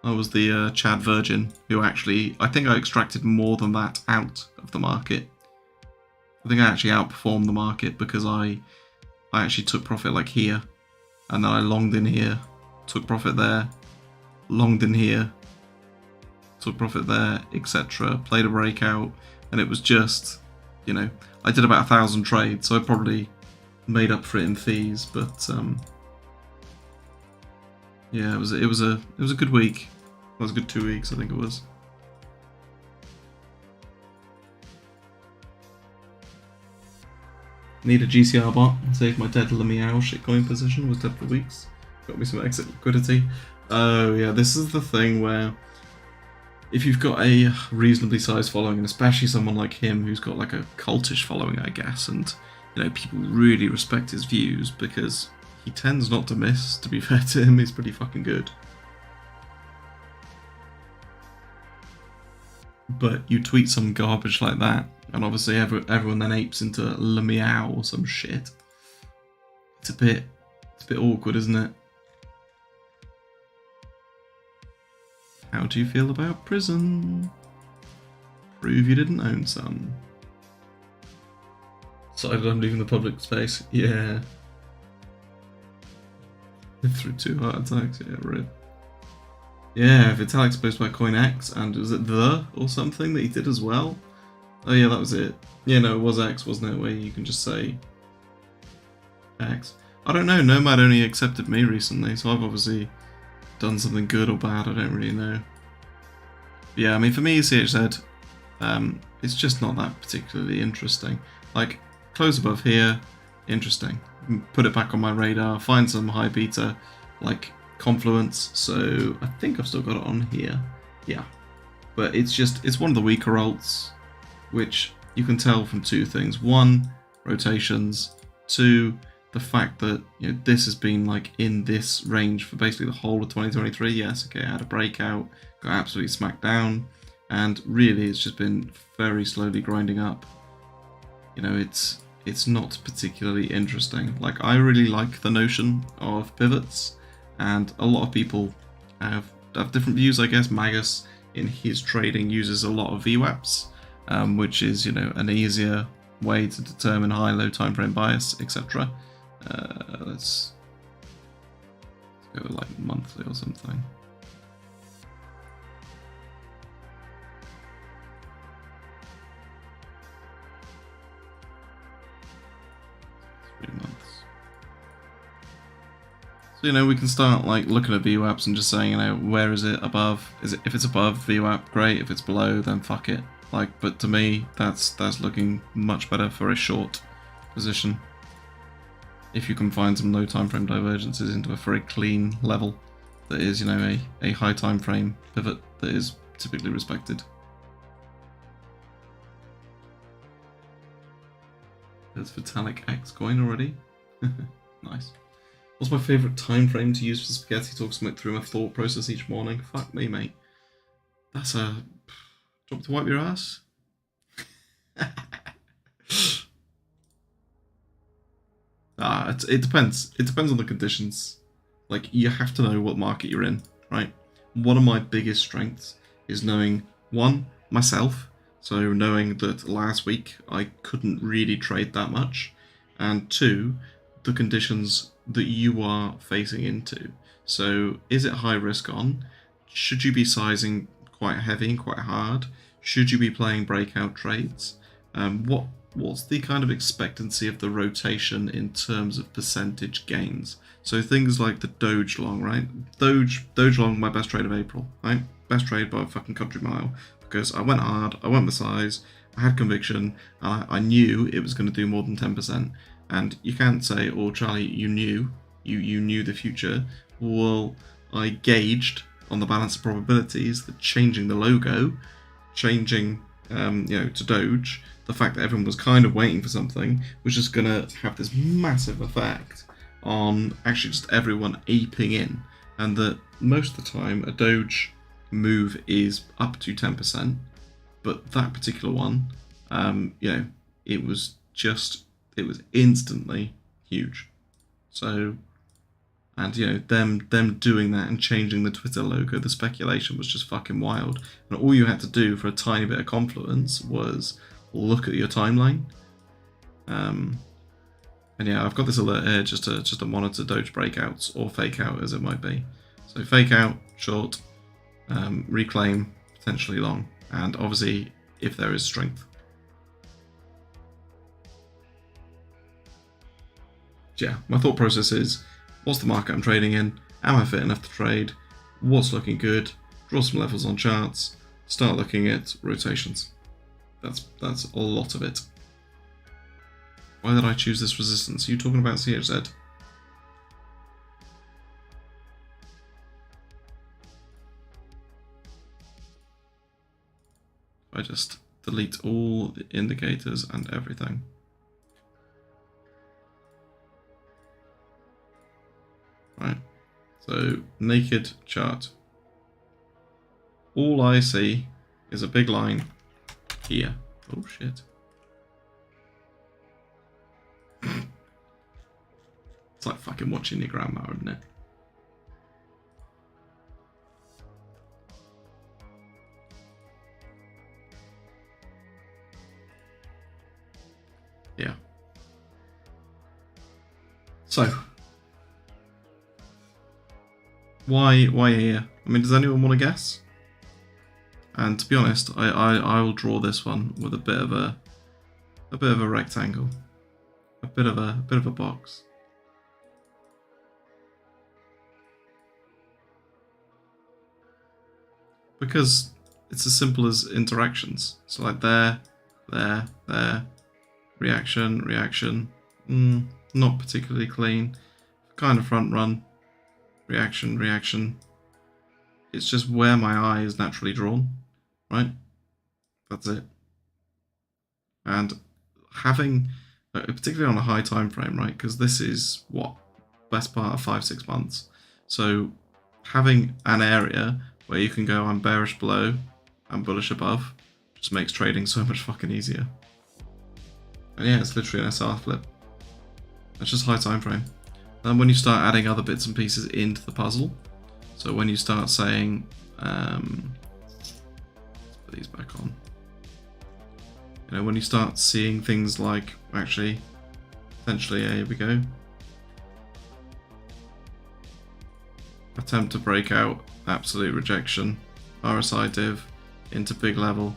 I was the Chad Virgin who actually, I think I extracted more than that out of the market. I think I actually outperformed the market because I actually took profit like here, and then I longed in here, took profit there, longed in here, took profit there, etc. Played a breakout, and it was just, you know, I did about 1,000 trades, so I probably made up for it in fees. But yeah, it was a good week. It was a good 2 weeks, I think it was. Need a GCR bot. Save my dead Lemiao shitcoin position. Was dead for weeks. Got me some exit liquidity. Oh yeah, this is the thing where if you've got a reasonably sized following, and especially someone like him who's got like a cultish following, I guess, and you know, people really respect his views because he tends not to miss, to be fair to him. He's pretty fucking good. But you tweet some garbage like that, and obviously everyone then apes into Lemiao or some shit. It's a bit awkward, isn't it? How do you feel about prison? Prove you didn't own some. Decided I'm leaving the public space. Yeah. Lived through 2 heart attacks. Yeah, right. Yeah, Vitalik exposed by CoinX, and was it the or something that he did as well? Oh yeah, that was it. Yeah, no, it was X, wasn't it? Where you can just say X. I don't know. Nomad only accepted me recently, so I've obviously done something good or bad. I don't really know. But yeah, I mean, for me, CHZ, it's just not that particularly interesting. Like, close above here, interesting. Put it back on my radar. Find some high beta, like Confluence, so I think I've still got it on here. Yeah, but it's one of the weaker alts, which you can tell from 2 things. 1, rotations. 2, the fact that, you know, this has been like in this range for basically the whole of 2023. Yes, okay, I had a breakout, got absolutely smacked down, and really it's just been very slowly grinding up. You know, it's not particularly interesting. Like, I really like the notion of pivots, and a lot of people have different views, I guess. Magus, in his trading, uses a lot of VWAPs, which is, you know, an easier way to determine high, low time frame bias, etc. Let's go like monthly or something. So, you know, we can start like looking at VWAPs and just saying, you know, where is it above? If it's above VWAP, great. If it's below, then fuck it. Like, but to me, that's looking much better for a short position. If you can find some low time frame divergences into a very clean level that is, you know, a high time frame pivot that is typically respected. There's Vitalik X coin already. Nice. What's my favourite time frame to use for spaghetti talk smoke through my thought process each morning? Fuck me, mate. That's a... Do you want me to wipe your ass? It depends. It depends on the conditions. Like, you have to know what market you're in, right? One of my biggest strengths is knowing, 1, myself, So knowing that last week I couldn't really trade that much, and two, the conditions that you are facing into. So is it high risk on? Should you be sizing quite heavy and quite hard? Should you be playing breakout trades? What's the kind of expectancy of the rotation in terms of percentage gains? So things like the Doge long, right? Doge long, my best trade of April, right? Best trade by a fucking country mile, because I went hard, I went with size, I had conviction, and I knew it was going to do more than 10%. And you can't say, "Oh, Charlie, you knew the future." Well, I gauged on the balance of probabilities that changing the logo, changing to Doge, the fact that everyone was kind of waiting for something, was just going to have this massive effect on actually just everyone aping in, and that most of the time a Doge move is up to 10%, but that particular one, it was instantly huge. So, and them doing that and changing the Twitter logo, the speculation was just fucking wild. And all you had to do for a tiny bit of confluence was look at your timeline. And yeah, I've got this alert here just to monitor Doge breakouts, or fake out as it might be. So fake out, short, reclaim, potentially long, and obviously if there is strength. Yeah, my thought process is, what's the market I'm trading in? Am I fit enough to trade? What's looking good? Draw some levels on charts. Start looking at rotations. That's a lot of it. Why did I choose this resistance? Are you talking about CHZ? I just delete all the indicators and everything. Right, so naked chart. All I see is a big line here. Oh shit. It's like fucking watching your grandma, isn't it? Yeah. So, why here? I mean, does anyone want to guess? And to be honest, I will draw this one with a bit of a rectangle, a bit of a box. Because it's as simple as interactions. So like there, reaction, not particularly clean, kind of front run, reaction. It's just where my eye is naturally drawn, right? That's it. And having, particularly on a high time frame, right? Because this is what, best part of 5-6 months. So having an area where you can go, I'm bearish below, I'm bullish above, just makes trading so much fucking easier. And yeah, it's literally an SR flip. That's just high time frame. And when you start adding other bits and pieces into the puzzle, so when you start saying, let's put these back on. When you start seeing things like, actually, potentially, here we go. Attempt to break out, absolute rejection, RSI div into big level.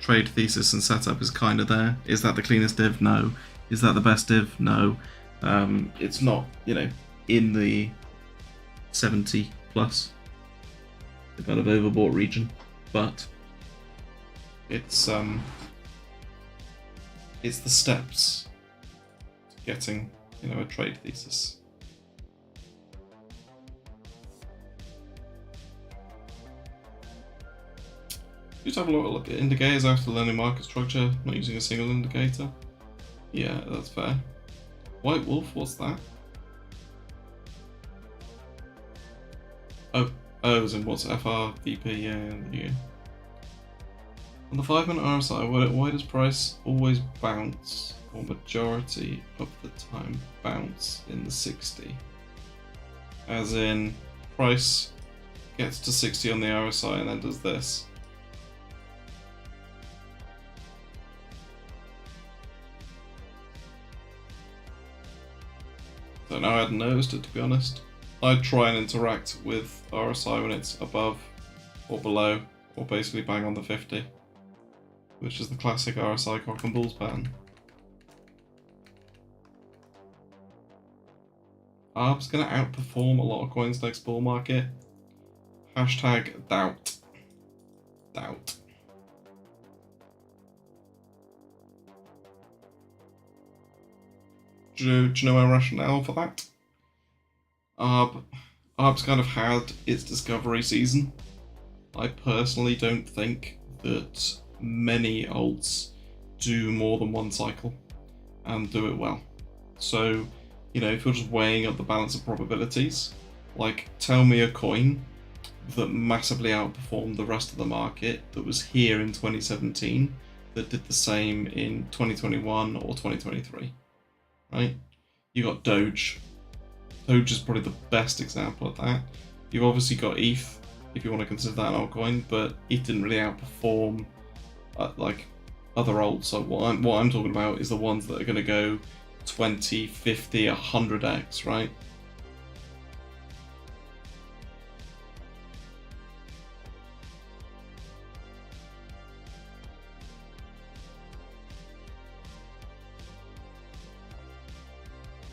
Trade thesis and setup is kind of there. Is that the cleanest div? No. Is that the best div? No. It's not, in the 70 plus, the kind of overbought region, but it's the steps to getting, a trade thesis. Just have a look at indicators after learning market structure, not using a single indicator. Yeah, that's fair. White Wolf, what's that? Oh, as in what's FRVP? Yeah. On the 5-minute RSI, why does price always bounce, or majority of the time bounce in the 60? As in, price gets to 60 on the RSI and then does this. Don't know, I hadn't noticed it, to be honest. I try and interact with RSI when it's above or below, or basically bang on the 50, which is the classic RSI cock and balls pattern. ARB's going to outperform a lot of coins next bull market. Hashtag doubt. Doubt. Do you know my rationale for that? ARB's kind of had its discovery season. I personally don't think that many alts do more than one cycle and do it well. So, you know, if you're just weighing up the balance of probabilities, like, tell me a coin that massively outperformed the rest of the market that was here in 2017 that did the same in 2021 or 2023, right? You got Doge. Doge is probably the best example of that. You've obviously got ETH, if you want to consider that an altcoin, but ETH didn't really outperform like other alts. So what I'm talking about is the ones that are going to go 20, 50, 100x, right?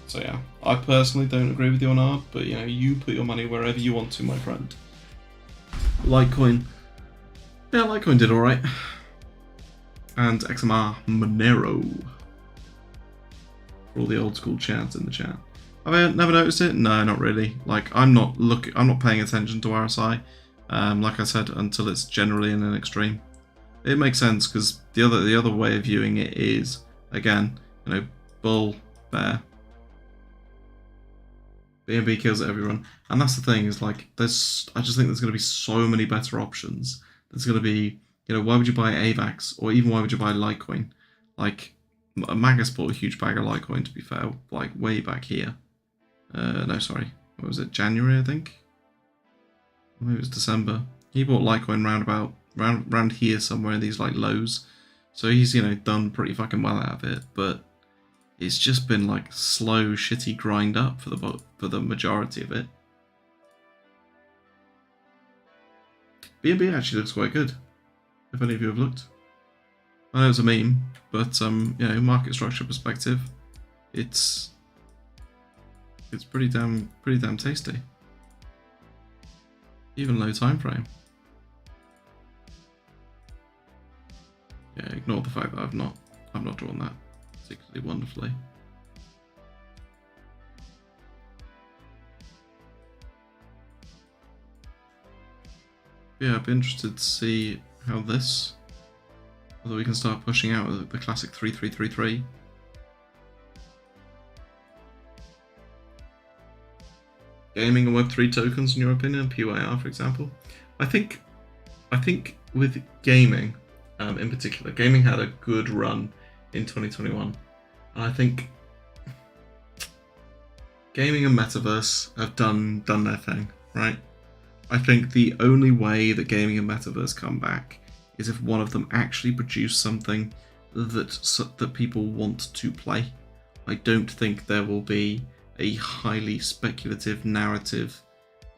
So yeah, I personally don't agree with you on ARB, but you know, you put your money wherever you want to, my friend. Litecoin. Yeah, Litecoin did alright. And XMR Monero. For all the old school chats in the chat. Have I never noticed it? No, not really. Like, I'm not paying attention to RSI. Like I said, until it's generally in an extreme. It makes sense because the other way of viewing it is, again, you know, bull, bear. BNB kills everyone, and that's the thing, is like, I just think there's going to be so many better options. There's going to be, you know, why would you buy AVAX, or even why would you buy Litecoin? Like, Magus bought a huge bag of Litecoin, to be fair, like way back here. No, sorry, what was it, January, I think? Maybe it was December. He bought Litecoin round here somewhere in these like lows, so he's, you know, done pretty fucking well out of it, but it's just been like slow, shitty grind up for the majority of it. BNB actually looks quite good, if any of you have looked. I know it's a meme, but you know, market structure perspective, it's pretty damn tasty. Even low time frame. Yeah, ignore the fact that I've not drawn that particularly wonderfully. Yeah, I'd be interested to see how whether we can start pushing out the classic 3333. Gaming and Web3 tokens, in your opinion, PYR, for example. I think with gaming, in particular, gaming had a good run in 2021, and I think gaming and metaverse have done their thing, right? I think the only way that gaming and metaverse come back is if one of them actually produce something that people want to play. I don't think there will be a highly speculative narrative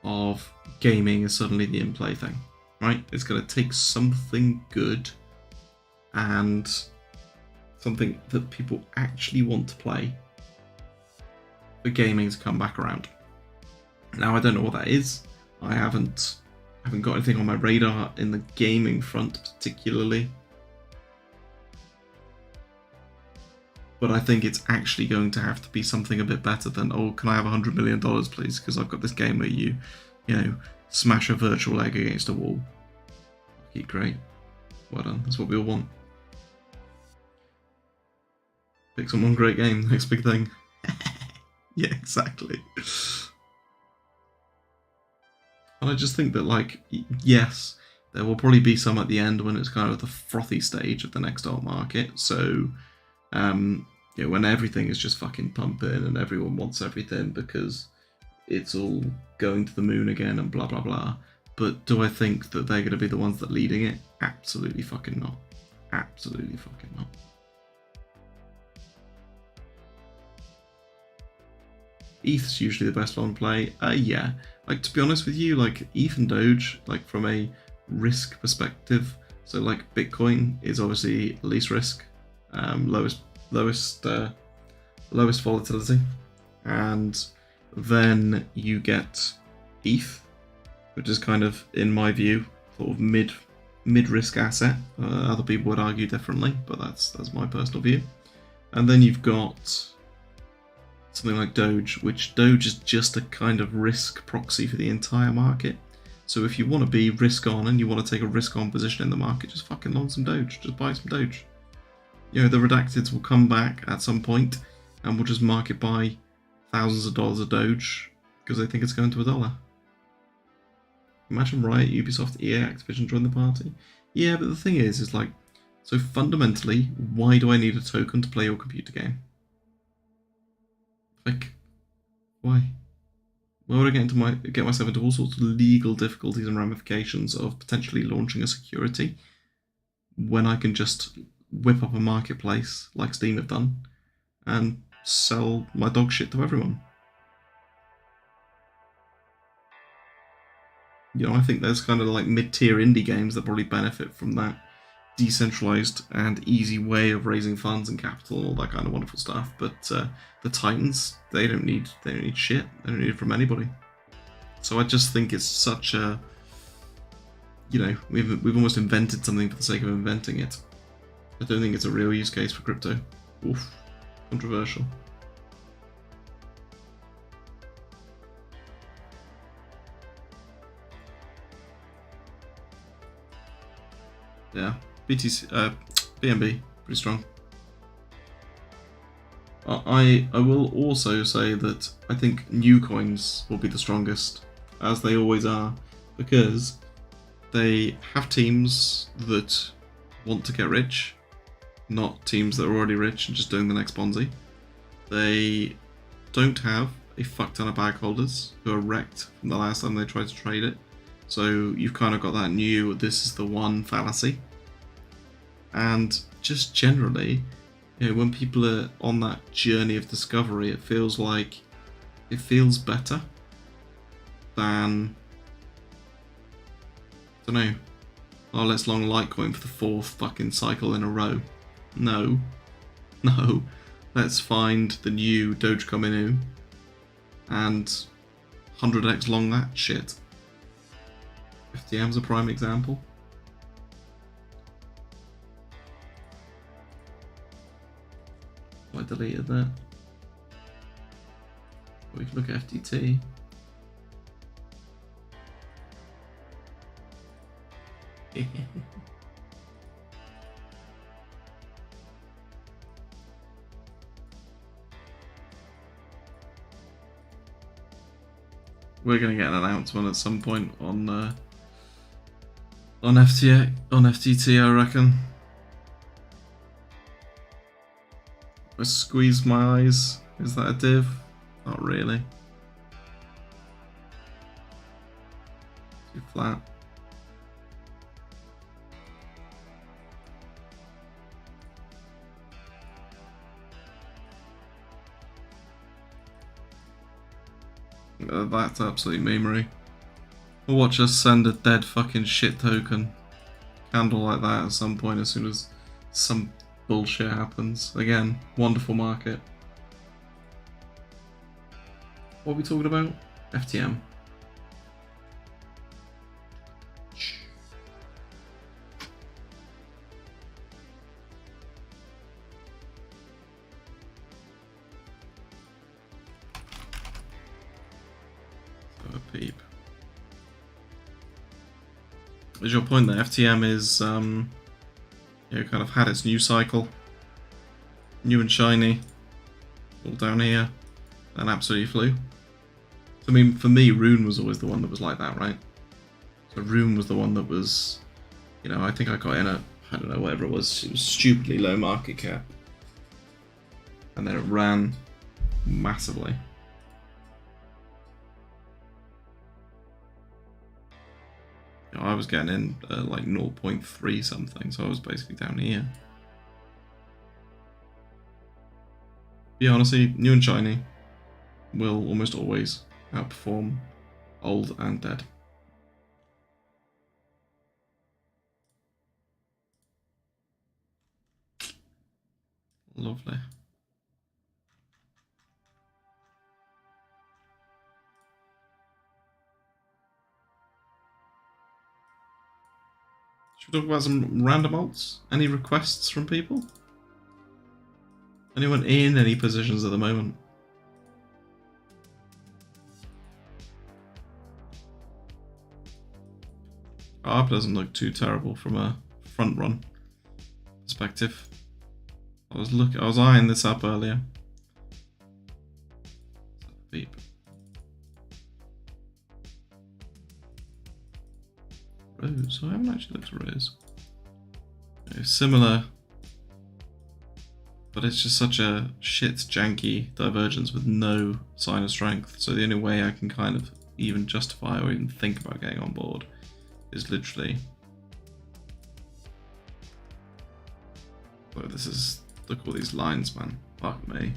of gaming is suddenly the in-play thing, right? It's going to take something good and something that people actually want to play for gaming to come back around. Now, I don't know what that is. I haven't got anything on my radar in the gaming front particularly. But I think it's actually going to have to be something a bit better than, oh, can I have $100 million, please? Because I've got this game where you know, smash a virtual egg against a wall. Okay, great. Well done. That's what we all want. Pick someone, great game, next big thing. Yeah, exactly. And I just think that, like, yes, there will probably be some at the end when it's kind of the frothy stage of the next alt market. So, you know, when everything is just fucking pumping and everyone wants everything because it's all going to the moon again and blah, blah, blah. But do I think that they're going to be the ones that are leading it? Absolutely fucking not. Absolutely fucking not. ETH's usually the best long play. Yeah, like to be honest with you, like ETH and Doge, like from a risk perspective, so like Bitcoin is obviously least risk, lowest volatility, and then you get ETH, which is kind of, in my view, sort of mid risk asset. Other people would argue differently, but that's my personal view. And then you've got something like Doge, which Doge is just a kind of risk proxy for the entire market. So if you want to be risk on and you want to take a risk on position in the market, just fucking long some Doge, just buy some Doge. You know, the redacteds will come back at some point and will just market buy thousands of dollars of Doge because they think it's going to $1. Imagine Riot, Ubisoft, EA, Activision join the party. Yeah, but the thing is like, so fundamentally, why do I need a token to play your computer game? Like, why? Why would I get myself into all sorts of legal difficulties and ramifications of potentially launching a security when I can just whip up a marketplace like Steam have done and sell my dog shit to everyone? You know, I think there's kind of like mid-tier indie games that probably benefit from that decentralized and easy way of raising funds and capital and all that kind of wonderful stuff. But the Titans, they don't need shit. They don't need it from anybody. So I just think it's such a, you know, we've almost invented something for the sake of inventing it. I don't think it's a real use case for crypto. Oof, controversial. Yeah, BNB, pretty strong. I will also say that I think new coins will be the strongest, as they always are, because they have teams that want to get rich, not teams that are already rich and just doing the next Ponzi. They don't have a fuck ton of bag holders who are wrecked from the last time they tried to trade it. So you've kind of got that new, this is the one fallacy. And just generally, you know, when people are on that journey of discovery, it feels better than, I don't know, oh, let's long Litecoin for the 4th fucking cycle in a row. No. Let's find the new Dogecoin Inu and 100x long that shit. FTM's a prime example. I deleted that. We can look at FTT. We're gonna get an announcement at some point on FTT, I reckon. I squeezed my eyes. Is that a div? Not really. Too flat. That's absolute memery. We'll watch us send a dead fucking shit token candle like that at some point as soon as some bullshit happens. Again, wonderful market. What are we talking about? FTM. So a peep. Is your point that FTM is you know, kind of had its new cycle, new and shiny, all down here, and absolutely flew. I mean, for me, Rune was always the one that was like that, right? So Rune was the one that was, you know, I think I got in at, I don't know, whatever it was stupidly low market cap. And then it ran massively. You know, I was getting in like 0.3 something, so I was basically down here. Yeah, honestly, new and shiny. will almost always outperform old and dead. Lovely. Should we talk about some random alts? Any requests from people? Anyone in any positions at the moment? ARB doesn't look too terrible from a front run perspective. I was eyeing this up earlier. Beep. Rose. I haven't actually looked at Rose. It's similar, but it's just such a shit janky divergence with no sign of strength. So the only way I can kind of even justify or even think about getting on board is literally. Oh, this is. Look at all these lines, man. Fuck me.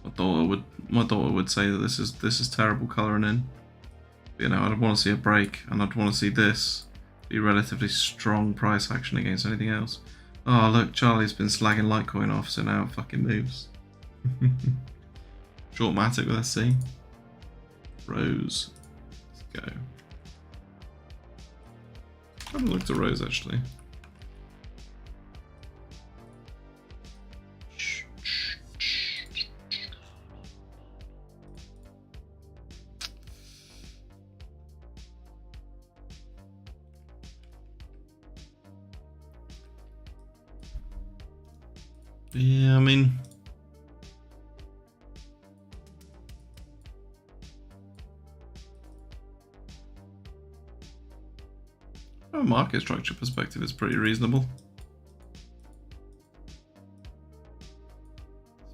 My daughter would say that this is terrible colouring in. But, you know, I'd want to see a break, and I'd want to see this be relatively strong price action against anything else. Oh look, Charlie's been slagging Litecoin off, so now it fucking moves. Short Matic with SC. Rose. Let's go. I haven't looked at Rose actually. Yeah, I mean, from a market structure perspective, it's pretty reasonable.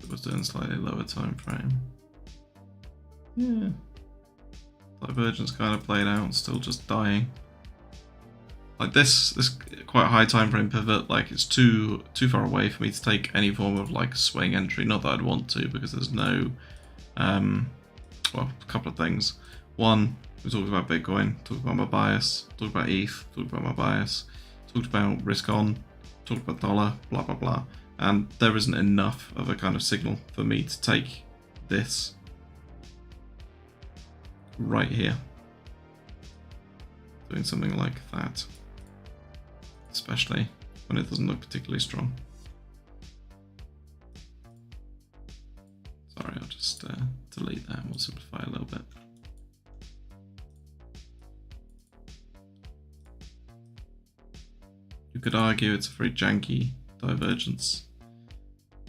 So we're doing slightly lower time frame. Yeah, divergence kind of played out, still just dying. Like this quite high time frame pivot, like it's too far away for me to take any form of like swing entry. Not that I'd want to, because there's no, well, a couple of things. One, we talked about Bitcoin, talked about my bias, talked about ETH, talked about my bias, talked about risk on, talked about dollar, blah blah blah, and there isn't enough of a kind of signal for me to take this right here, doing something like that. Especially when it doesn't look particularly strong. Sorry, I'll just delete that and we'll simplify a little bit. You could argue it's a very janky divergence.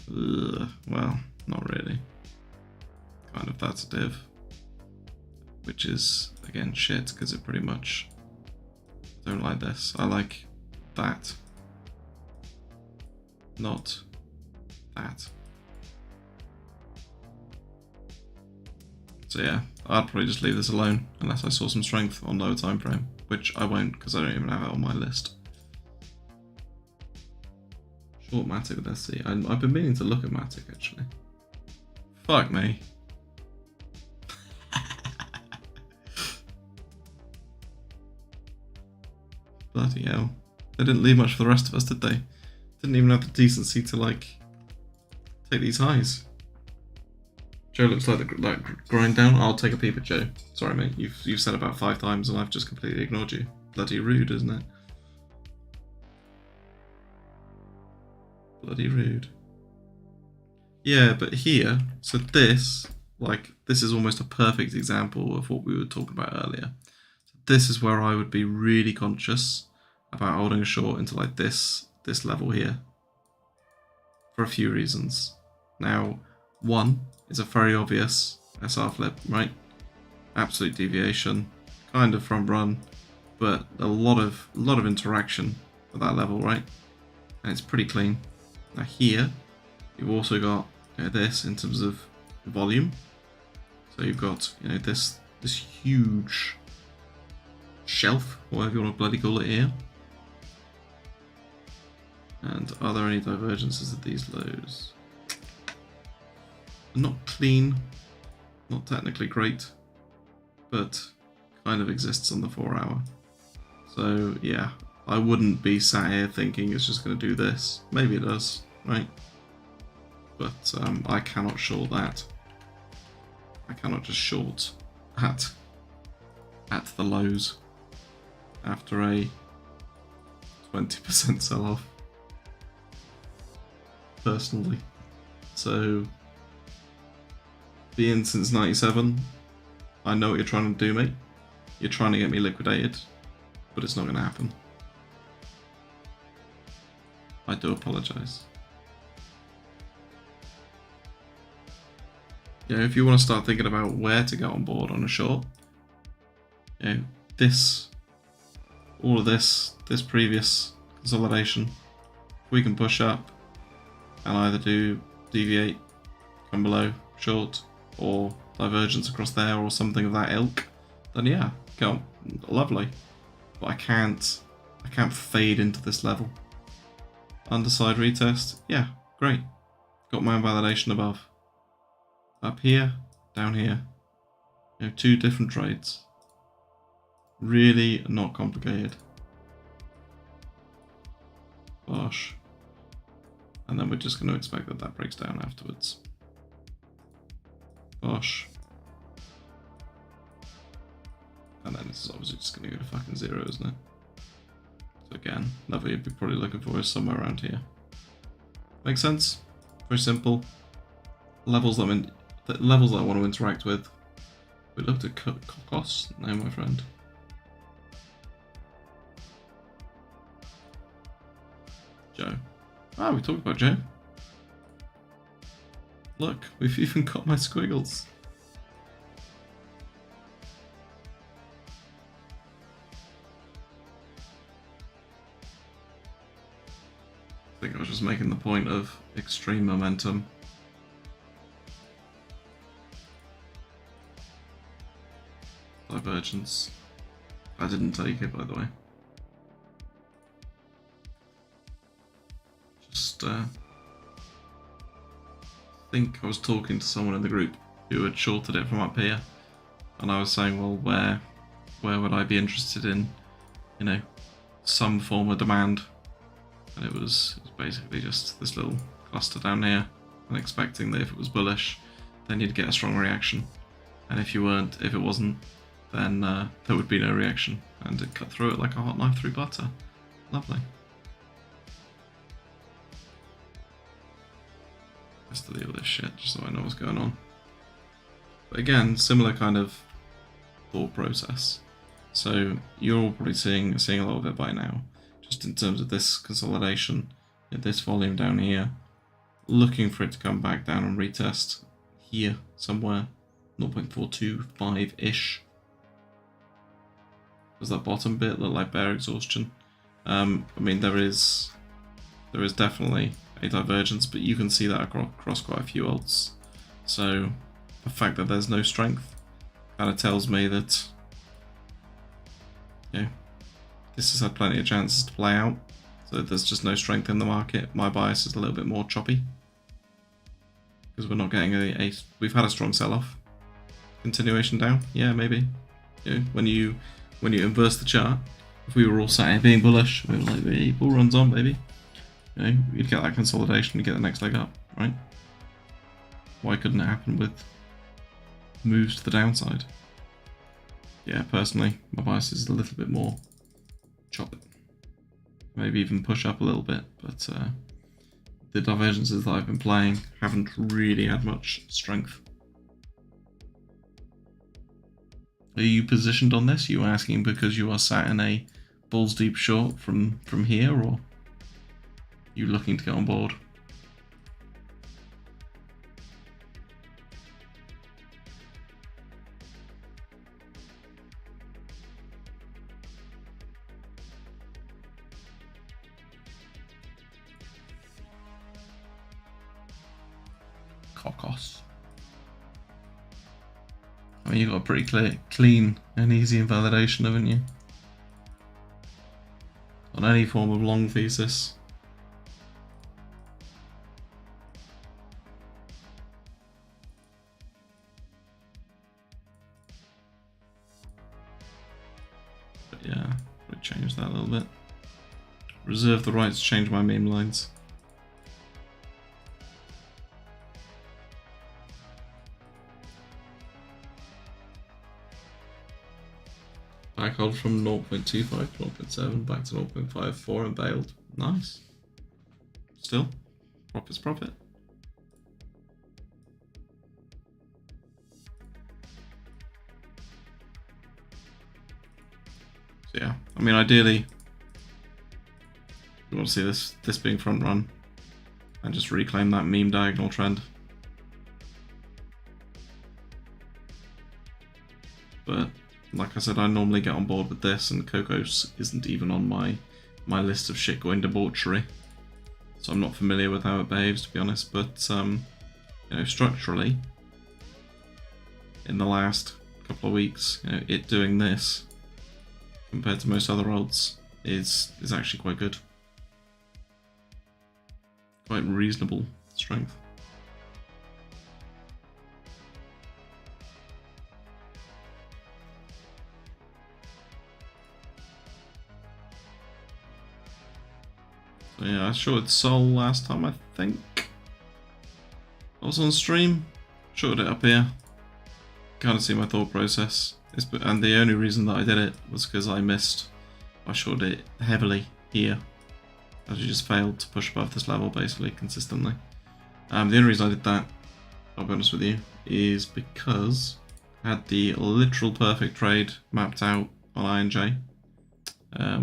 Well, not really. Kind of that's a div. Which is, again, shit, because it pretty much... I don't like this. I like that, not that. So yeah, I'd probably just leave this alone unless I saw some strength on lower time frame, which I won't because I don't even have it on my list. Short Matic with SC. I've been meaning to look at Matic actually. Fuck me. Bloody hell. They didn't leave much for the rest of us, did they? Didn't even have the decency to, like, take these highs. Joe looks like the grind down. I'll take a peep at Joe. Sorry, mate. You've said about 5 times and I've just completely ignored you. Bloody rude, isn't it? Bloody rude. Yeah, but here, so this, like, this is almost a perfect example of what we were talking about earlier. So this is where I would be really conscious about holding a short into like this level here for a few reasons. Now, one is a very obvious SR flip, right? Absolute deviation, kind of front run, but a lot of interaction at that level, right? And it's pretty clean. Now here, you've also got, you know, this in terms of volume. So you've got, you know, this huge shelf, whatever you want to bloody call it here. And are there any divergences at these lows? not clean, not technically great, but kind of exists on the 4 hour. So yeah, I wouldn't be sat here thinking it's just going to do this. Maybe it does, right? But I cannot short that. I cannot just short at the lows after a 20% sell-off, personally. So, being since 97, I know what you're trying to do, mate. You're trying to get me liquidated, but it's not going to happen. I do apologise. You know, if you want to start thinking about where to go on board on a short, you know, all of this previous consolidation, we can push up and either do deviate, come below, short, or divergence across there, or something of that ilk, then yeah, go lovely. But I can't fade into this level. Underside retest, yeah, great. Got my invalidation above. Up here, down here. You know, 2 different trades. Really not complicated. Bosh. And then we're just going to expect that that breaks down afterwards. Bosh. And then this is obviously just going to go to fucking 0, isn't it? So again, level you'd be probably looking for is somewhere around here. Makes sense? Very simple. Levels that I want to interact with. We looked at Kokos. No, my friend. Joe. Ah, we talked about Joe. Look, we've even got my squiggles. I think I was just making the point of extreme momentum. Divergence. I didn't take it, by the way. Just, I think I was talking to someone in the group who had shorted it from up here, and I was saying, well, where would I be interested in, you know, some form of demand? And it was basically just this little cluster down here, and expecting that if it was bullish, then you'd get a strong reaction, and if it wasn't, then there would be no reaction, and it cut through it like a hot knife through butter. Lovely. Let's delete all this shit just so I know what's going on. But again, similar kind of thought process. So you're all probably seeing a lot of it by now, just in terms of this consolidation, this volume down here, looking for it to come back down and retest here somewhere, 0.425-ish. Does that bottom bit look like bear exhaustion? I mean, there is definitely a divergence, but you can see that across quite a few alts. So the fact that there's no strength kind of tells me that, you know, this has had plenty of chances to play out. So there's just no strength in the market. My bias is a little bit more choppy because we're not getting we've had a strong sell-off. Continuation down, yeah, maybe. You know, when you inverse the chart, if we were all sat here being bullish, we were like, hey, bull runs on, baby. You know, you'd get that consolidation, you get the next leg up, right? Why couldn't it happen with moves to the downside? Yeah, personally, my bias is a little bit more chop it. Maybe even push up a little bit, but the divergences that I've been playing haven't really had much strength. Are you positioned on this? Are you asking because you are sat in a balls deep short from here, or are you looking to get on board? Kokos. I mean, you've got a pretty clean and easy invalidation, haven't you? On any form of long thesis. that a little bit. Reserve the right to change my meme lines. Back hold from 0.25 to 0.7 back to 0.54 and bailed. Nice. Still, profit's profit. So yeah, I mean, ideally, you want to see this being front run and just reclaim that meme diagonal trend. But like I said, I normally get on board with this, and Cocos isn't even on my list of shitcoin debauchery, so I'm not familiar with how it behaves, to be honest. But you know, structurally, in the last couple of weeks, you know, it doing this compared to most other odds is actually quite good, quite reasonable strength. So yeah, I shorted Sol last time, I think. I was on stream, shorted it up here. Kind of see my thought process. And the only reason that I did it was because I shorted it heavily here. As you just failed to push above this level basically consistently. The only reason I did that, I'll be honest with you, is because I had the literal perfect trade mapped out on INJ,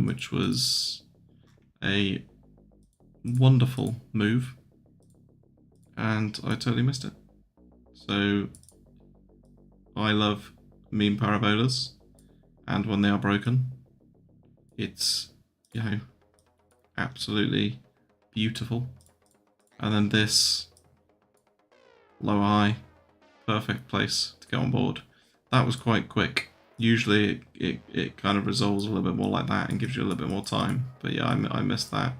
which was a wonderful move, and I totally missed it. So I love meme parabolas, and when they are broken, it's, you know, absolutely beautiful. And then this lower high, perfect place to get on board. That was quite quick. Usually it kind of resolves a little bit more like that and gives you a little bit more time, but yeah, I missed that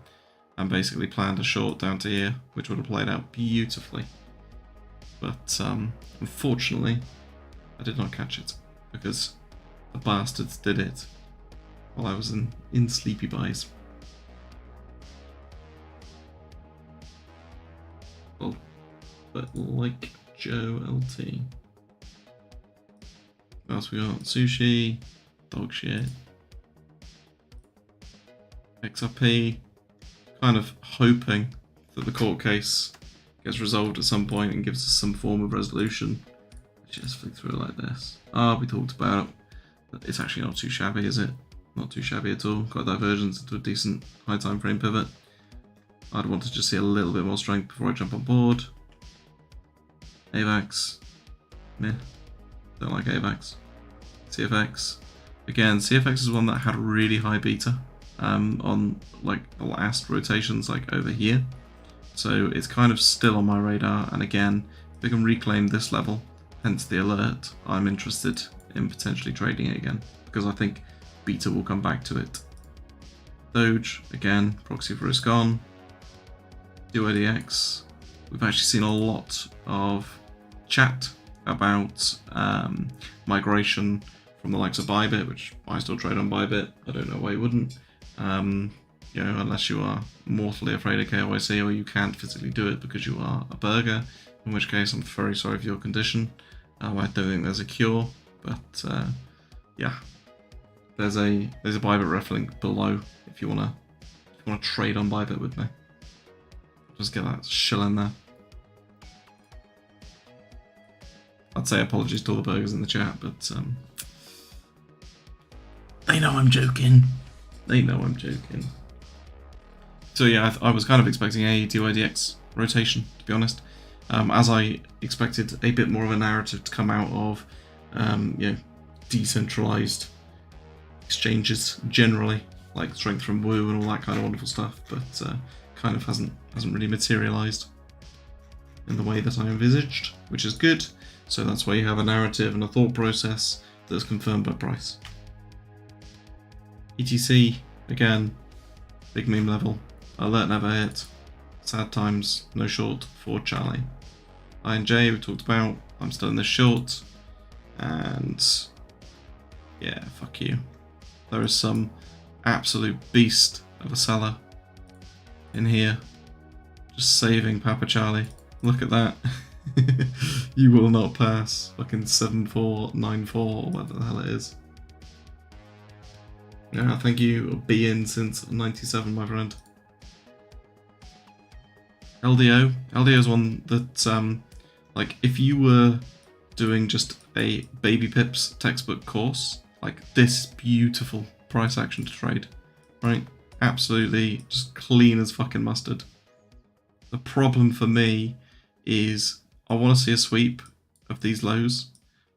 and basically planned a short down to here, which would have played out beautifully. But unfortunately, I did not catch it because the bastards did it while I was in sleepy buys. Well, but like Joe LT. What else we got? Sushi, dog shit, XRP. Kind of hoping that the court case gets resolved at some point and gives us some form of resolution. Just flick through it like this. We talked about it. It's actually not too shabby, is it? Not too shabby at all. Got divergence into a decent high time frame pivot. I'd want to just see a little bit more strength before I jump on board. AVAX. Meh. Don't like AVAX. CFX. Again, CFX is one that had really high beta on like the last rotations, like over here. So it's kind of still on my radar, and again, if they can reclaim this level, hence the alert, I'm interested in potentially trading it again, because I think beta will come back to it. Doge, again, proxy for risk on. DYDX, we've actually seen a lot of chat about migration from the likes of Bybit, which I still trade on Bybit. I don't know why you wouldn't. You know, unless you are mortally afraid of KYC or you can't physically do it because you are a burger, in which case I'm very sorry for your condition. I don't think there's a cure, but yeah, there's a Bybit ref link below if you wanna trade on Bybit with me. Just get that shill in there. I'd say apologies to all the burgers in the chat, but they know I'm joking. They know I'm joking. So yeah, I was kind of expecting a DYDX rotation, to be honest. As I expected a bit more of a narrative to come out of, you know, decentralized exchanges generally, like strength from Woo and all that kind of wonderful stuff, but kind of hasn't really materialized in the way that I envisaged, which is good. So that's why you have a narrative and a thought process that's confirmed by price. ETC, again, big meme level, alert never hit, sad times, no short for Charlie. INJ we talked about, I'm still in this short, and yeah, fuck you. There is some absolute beast of a seller in here. Just saving Papa Charlie. Look at that. You will not pass. Fucking 7494 or whatever the hell it is. Yeah, thank you. Be in since 97, my friend. LDO. LDO is one that, like, if you were doing just a Baby Pips textbook course, like this beautiful price action to trade, right? Absolutely just clean as fucking mustard. The problem for me is I want to see a sweep of these lows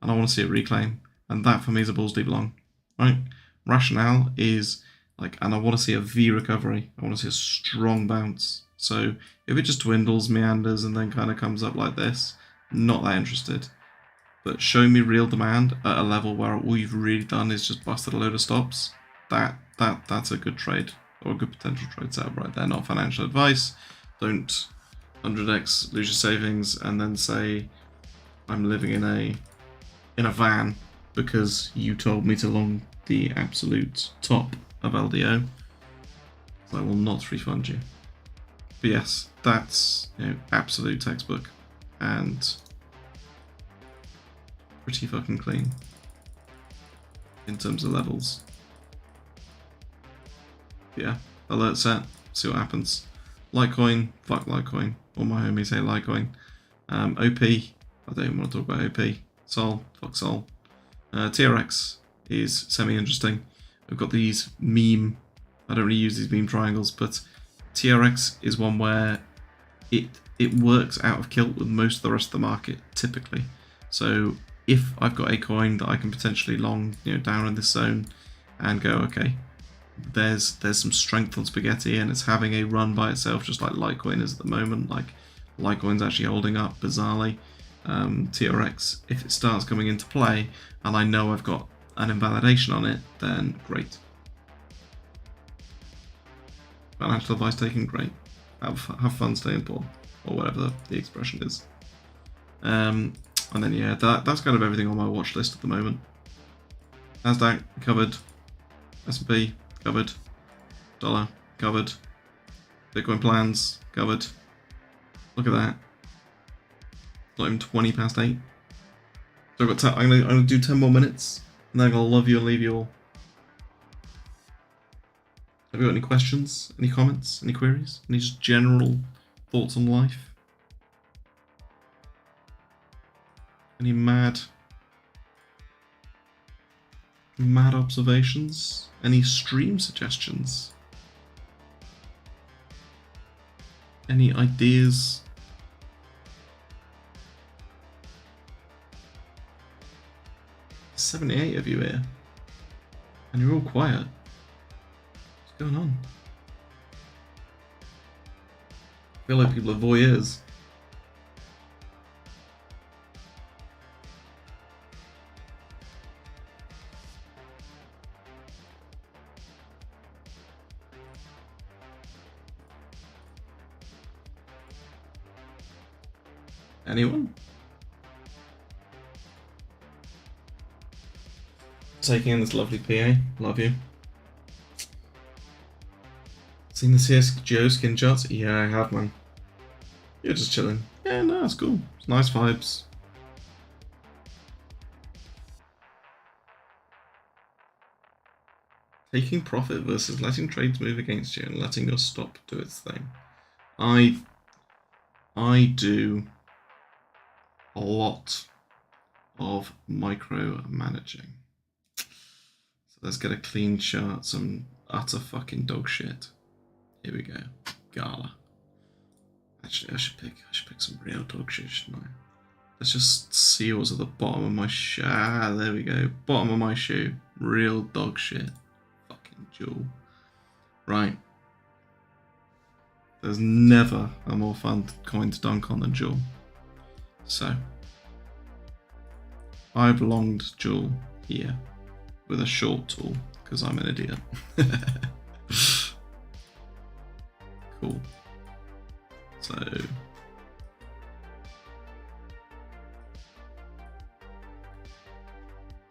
and I want to see a reclaim, and that for me is a balls deep long, right? Rationale is like, and I want to see a V recovery. I want to see a strong bounce. So if it just dwindles, meanders, and then kind of comes up like this, not that interested. But show me real demand at a level where all you've really done is just busted a load of stops. That's a good trade, or a good potential trade setup right there. Not financial advice. Don't 100x lose your savings and then say I'm living in a van because you told me to long the absolute top of LDO. So I will not refund you. But yes, that's, you know, absolute textbook and pretty fucking clean in terms of levels. Yeah, alert set, see what happens. Litecoin, fuck Litecoin. All my homies say Litecoin. OP, I don't even want to talk about OP. Sol, fuck Sol. TRX is semi-interesting. I've got these meme, I don't really use these meme triangles, but TRX is one where it works out of kilt with most of the rest of the market, typically. So if I've got a coin that I can potentially long, you know, down in this zone and go, okay, there's some strength on spaghetti and it's having a run by itself, just like Litecoin is at the moment. Like Litecoin's actually holding up bizarrely. TRX, if it starts coming into play and I know I've got an invalidation on it, then great. Financial advice taken, great. Have fun staying poor, or whatever the expression is. And then yeah, that's kind of everything on my watch list at the moment. Nasdaq covered, S&P covered, dollar covered, Bitcoin plans covered. Look at that. Not even 20 past 8. So I've got I'm gonna do 10 more minutes, and then I'm gonna love you and leave you all. Have you got any questions, any comments, any queries, any just general thoughts on life? Any mad observations? Any stream suggestions? Any ideas? There's 78 of you here, and you're all quiet. What's going on? I feel like people are voyeurs. Anyone? Taking in this lovely PA. Love you. Seen the CSGO skin charts? Yeah, I have, man. You're just chilling. Yeah, no, it's cool. It's nice vibes. Taking profit versus letting trades move against you and letting your stop do its thing. I do a lot of micro managing. So let's get a clean chart, some utter fucking dog shit. Here we go. Gala. Actually, I should pick some real dog shit, shouldn't I? Let's just see what's at the bottom of my shoe. Ah, there we go. Bottom of my shoe. Real dog shit. Fucking jewel. Right. There's never a more fun coin to dunk on than Jewel. So, I've longed Jewel here with a short tool because I'm an idiot. Cool. So,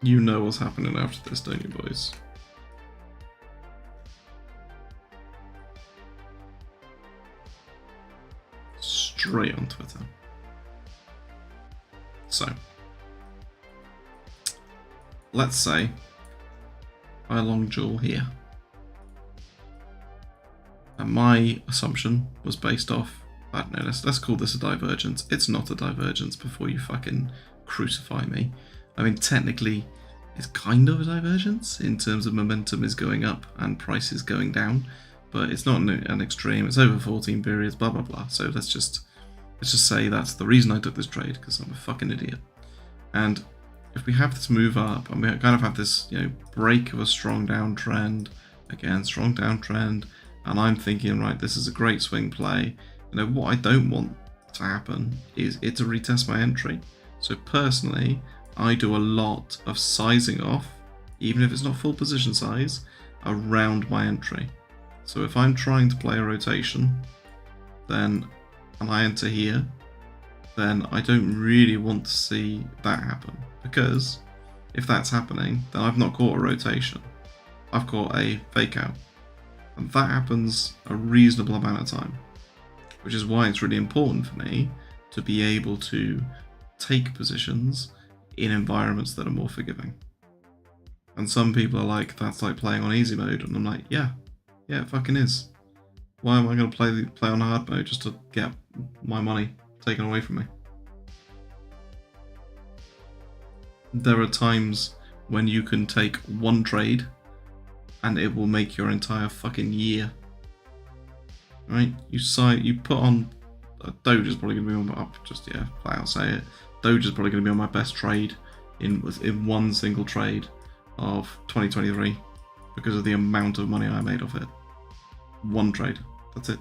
you know what's happening after this, don't you, boys? straight on Twitter. So, let's say I long dual here. And my assumption was based off, I don't know, let's call this a divergence. It's not a divergence before you fucking crucify me. I mean, technically, it's kind of a divergence in terms of momentum is going up and price is going down, but it's not an extreme. It's over 14 periods, blah, blah, blah. So let's just say that's the reason I took this trade, because I'm a fucking idiot. And if we have this move up and we kind of have this, break of a strong downtrend, again, strong downtrend, and I'm thinking, right, this is a great swing play. What I don't want to happen is it to retest my entry. So personally, I do a lot of sizing off, even if it's not full position size, around my entry. So if I'm trying to play a rotation, and I enter here, then I don't really want to see that happen, because if that's happening, then I've not caught a rotation. I've caught a fake out. And that happens a reasonable amount of time, which is why it's really important for me to be able to take positions in environments that are more forgiving. And some people are like, that's like playing on easy mode, and I'm like, yeah, it fucking is. Why am I going to play on hard mode just to get my money taken away from me? There are times when you can take one trade and it will make your entire fucking year. Right? You put on Doge is probably going to be on flat out say it. Doge is probably going to be on my best trade in one single trade of 2023 because of the amount of money I made off it. One trade. That's it.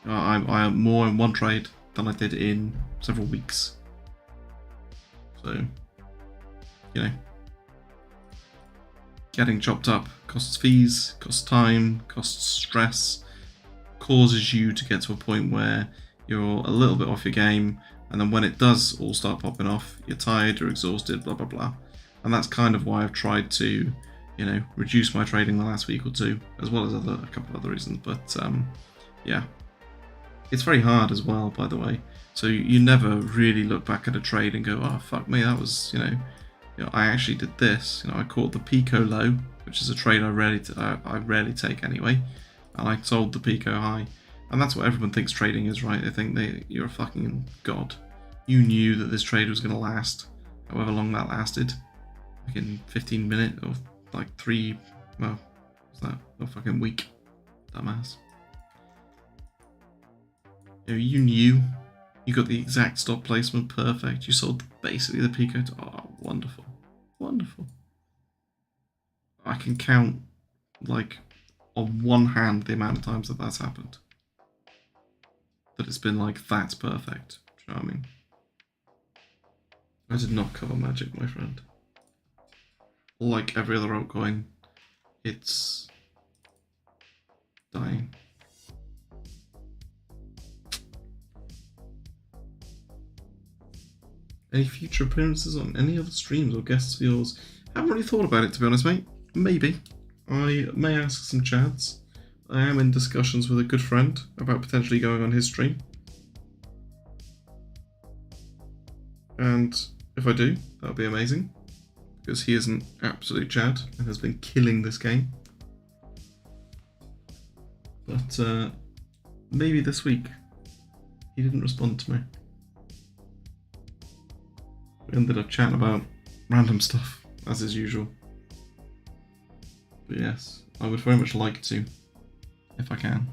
I am more in one trade than I did in several weeks. So, getting chopped up costs fees, costs time, costs stress, causes you to get to a point where you're a little bit off your game, and then when it does all start popping off, you're tired, you're exhausted, blah, blah, blah. And that's kind of why I've tried to, reduce my trading the last week or two, as well as a couple of other reasons. But, yeah. It's very hard as well, by the way. So you never really look back at a trade and go, oh, fuck me, that was, I actually did this. I caught the Pico low, which is a trade I rarely take anyway, and I sold the Pico high. And that's what everyone thinks trading is, right? They think you're a fucking god. You knew that this trade was going to last, however long that lasted, like in 15 minutes or like what's that? A fucking week, dumbass. You knew. You got the exact stop placement perfect. You sold basically the Pico to... Oh, wonderful. Wonderful. I can count, on one hand the amount of times that that's happened. That it's been that's perfect. Do you know what I mean? I did not cover Magic, my friend. Like every other altcoin, it's dying. Any future appearances on any other streams or guests of yours? Haven't really thought about it, to be honest, mate. Maybe. I may ask some chads. I am in discussions with a good friend about potentially going on his stream. And if I do, that'll be amazing. Because he is an absolute chad and has been killing this game. But maybe this week. He didn't respond to me. We ended up chatting about random stuff, as is usual. But yes, I would very much like to, if I can.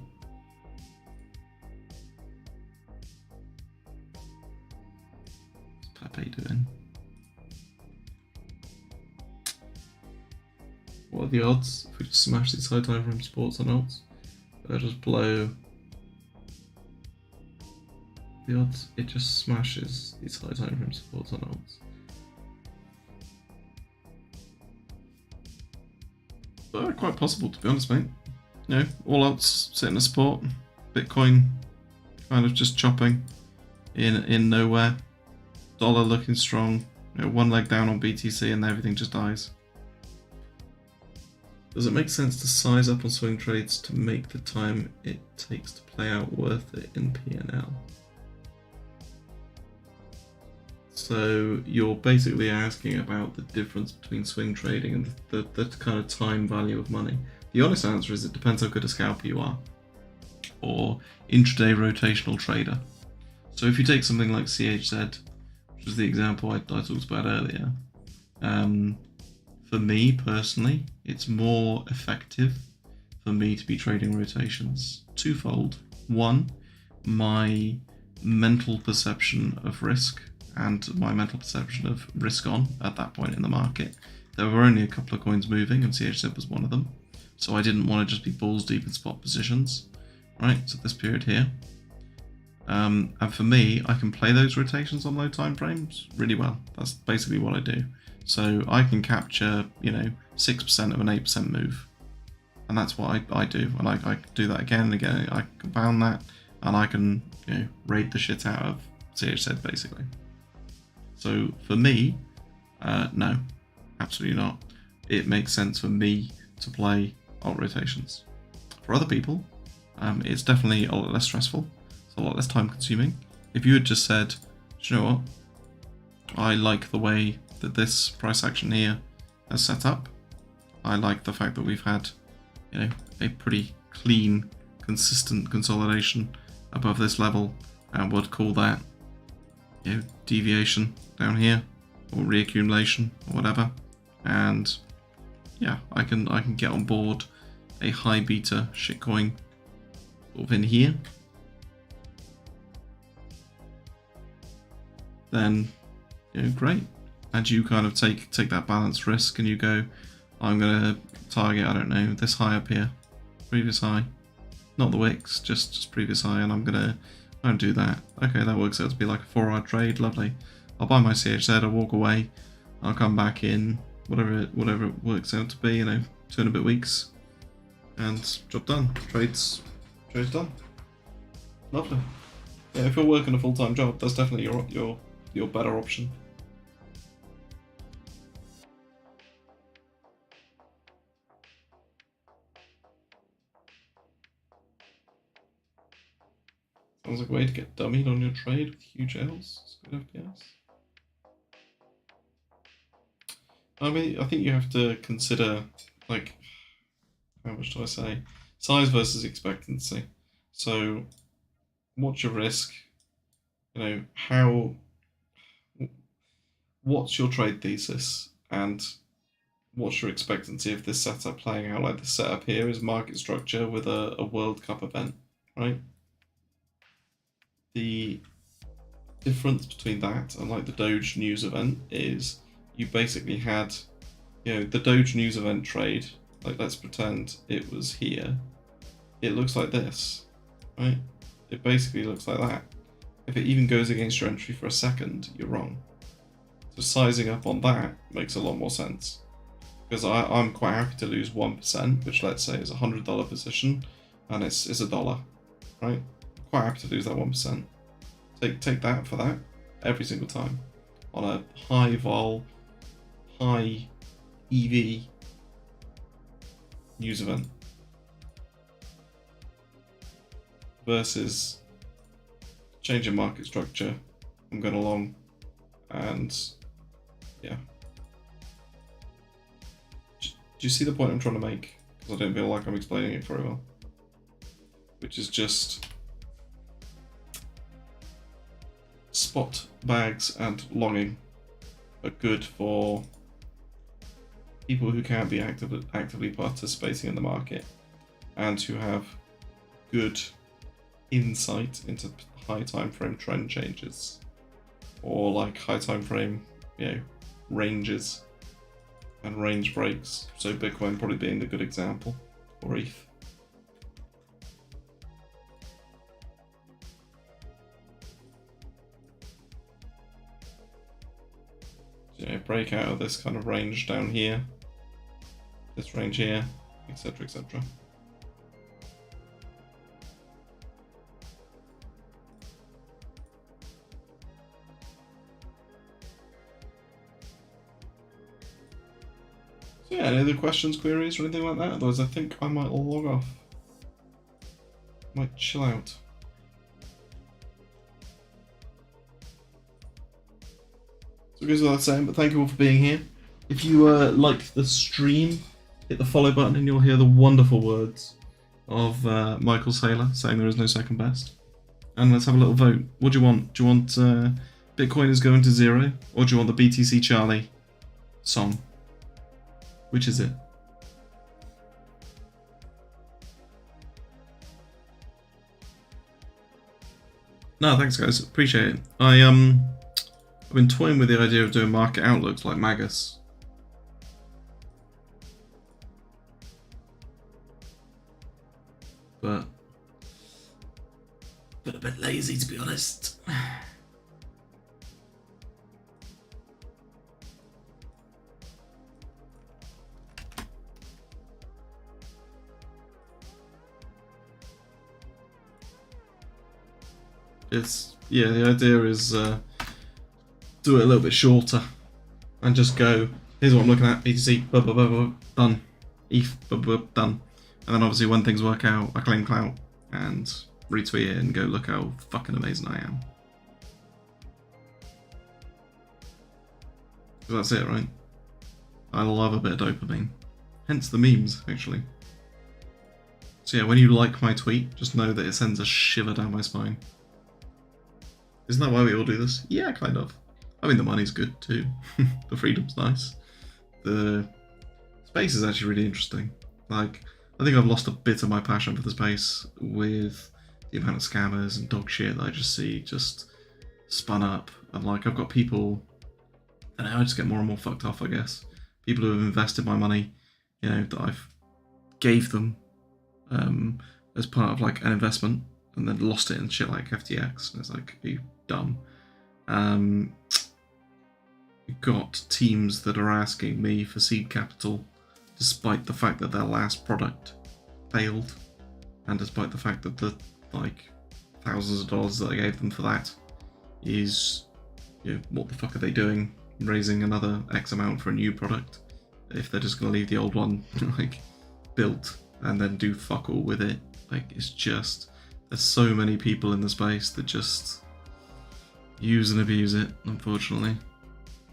What's Pepe doing? What are the odds if we just smash these high time frame supports on odds? They'll just blow. The odds it just smashes these high time frame supports on odds. But quite possible, to be honest, mate. All odds sitting a support. Bitcoin kind of just chopping in nowhere. Dollar looking strong. One leg down on BTC and everything just dies. Does it make sense to size up on swing trades to make the time it takes to play out worth it in P&L? So you're basically asking about the difference between swing trading and the kind of time value of money. The honest answer is it depends how good a scalper you are, or intraday rotational trader. So if you take something like CHZ, which was the example I talked about earlier, for me personally, it's more effective for me to be trading rotations. Twofold. One, my mental perception of risk and my mental perception of risk on at that point in the market. There were only a couple of coins moving and CHZ was one of them. So I didn't want to just be balls deep in spot positions, right? So this period here. And for me, I can play those rotations on low time frames really well. That's basically what I do. So I can capture, 6% of an 8% move. And that's what I do. And I can do that again and again. I compound that and I can, raid the shit out of CHZ basically. So for me, no, absolutely not. It makes sense for me to play alt rotations. For other people, it's definitely a lot less stressful. It's a lot less time consuming. If you had just said, do you know what? I like the way that this price action here has set up. I like the fact that we've had, a pretty clean, consistent consolidation above this level, and would call that, deviation down here, or reaccumulation, or whatever. And yeah, I can get on board a high beta shitcoin sort of in here. Then, great. And you kind of take that balanced risk and you go, I'm gonna target, I don't know, this high up here, previous high, not the wicks, just previous high, and I'm gonna do that. Okay, that works out to be like a 4-hour trade, lovely. I'll buy my CHZ, I'll walk away, I'll come back in whatever it works out to be, 2 and a bit weeks, and job done. Trade's done. Lovely. Yeah, if you're working a full-time job, that's definitely your better option. Sounds like a way to get dummied on your trade with huge L's. It's good FPS. I mean, I think you have to consider, like, how much do I say? Size versus expectancy. So, what's your risk? What's your trade thesis? And what's your expectancy of this setup playing out? Like, this setup here is market structure with a World Cup event, right? The difference between that and like the Doge news event is you basically had, the Doge news event trade, like let's pretend it was here. It looks like this, right? It basically looks like that. If it even goes against your entry for a second, you're wrong. So sizing up on that makes a lot more sense. Because I'm quite happy to lose 1%, which let's say is a $100 position, and it's $1, right? Quite happy to lose that 1%. Take that for that every single time on a high vol, high EV news event versus changing market structure. I'm going along, and yeah. Do you see the point I'm trying to make? Because I don't feel like I'm explaining it very well. Which is just spot bags and longing are good for people who can't be actively participating in the market and who have good insight into high time frame trend changes or like high time frame ranges and range breaks. So Bitcoin probably being the good example, or ETH. Break out of this kind of range down here, this range here, etc., etc. So yeah, any other questions, queries, or anything like that? Otherwise, I think I might log off. Might chill out. So it goes without saying, but thank you all for being here. If you liked the stream, hit the follow button and you'll hear the wonderful words of Michael Saylor saying there is no second best. And let's have a little vote. What do you want? Do you want Bitcoin is going to zero? Or do you want the BTC Charlie song? Which is it? No, thanks guys. Appreciate it. I've been toying with the idea of doing market outlooks like Magus. But a bit lazy, to be honest. Yeah, the idea is do it a little bit shorter and just go, here's what I'm looking at, BTC, blah, blah, blah, blah, done, ETH, blah, blah, blah, done. And then obviously when things work out, I claim clout and retweet it and go, look how fucking amazing I am. That's it, right? I love a bit of dopamine. Hence the memes, actually. So yeah, when you like my tweet, just know that it sends a shiver down my spine. Isn't that why we all do this? Yeah, kind of. I mean, the money's good too. The freedom's nice. The space is actually really interesting. Like, I think I've lost a bit of my passion for the space with the amount of scammers and dog shit that I just see just spun up. And like, I've got people, and I just get more and more fucked off, I guess. People who have invested my money, you know, that I've gave them as part of like an investment, and then lost it in shit like FTX. And it's like, are you dumb? You've got teams that are asking me for seed capital despite the fact that their last product failed, and despite the fact that the like thousands of dollars that I gave them for that is, you know, what the fuck are they doing raising another X amount for a new product if they're just going to leave the old one like built and then do fuck all with it. Like, it's just, there's so many people in the space that just use and abuse it, unfortunately.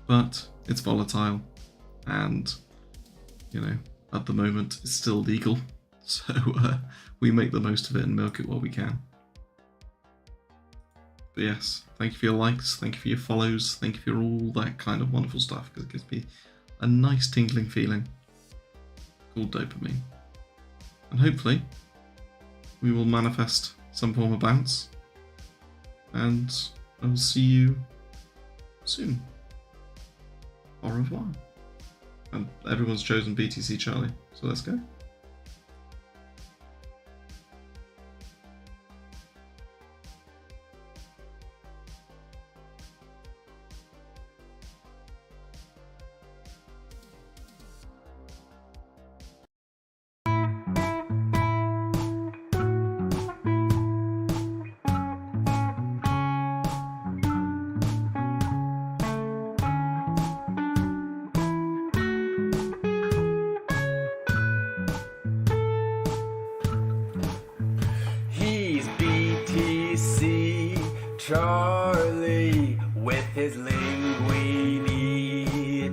But it's volatile, and, you know, at the moment it's still legal, so we make the most of it and milk it while we can. But yes, thank you for your likes, thank you for your follows, thank you for all that kind of wonderful stuff, because it gives me a nice tingling feeling called dopamine. And hopefully we will manifest some form of bounce, and I will see you soon. Au revoir. And everyone's chosen BTC Charlie, so let's go. He's BTC Charlie with his linguini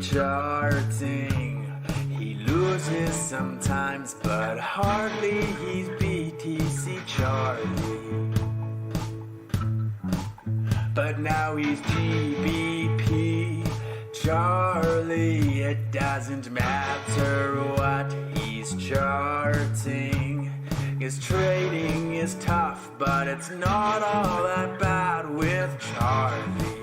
charting. He loses sometimes, but hardly. He's BTC Charlie. But now he's GBP Charlie. It doesn't matter what he's charting. His trading is tough, but it's not all that bad with Charlie.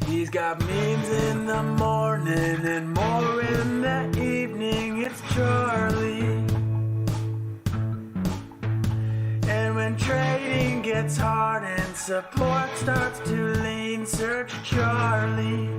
He's got memes in the morning and more in the evening. It's Charlie. And when trading gets hard and support starts to lean, search Charlie.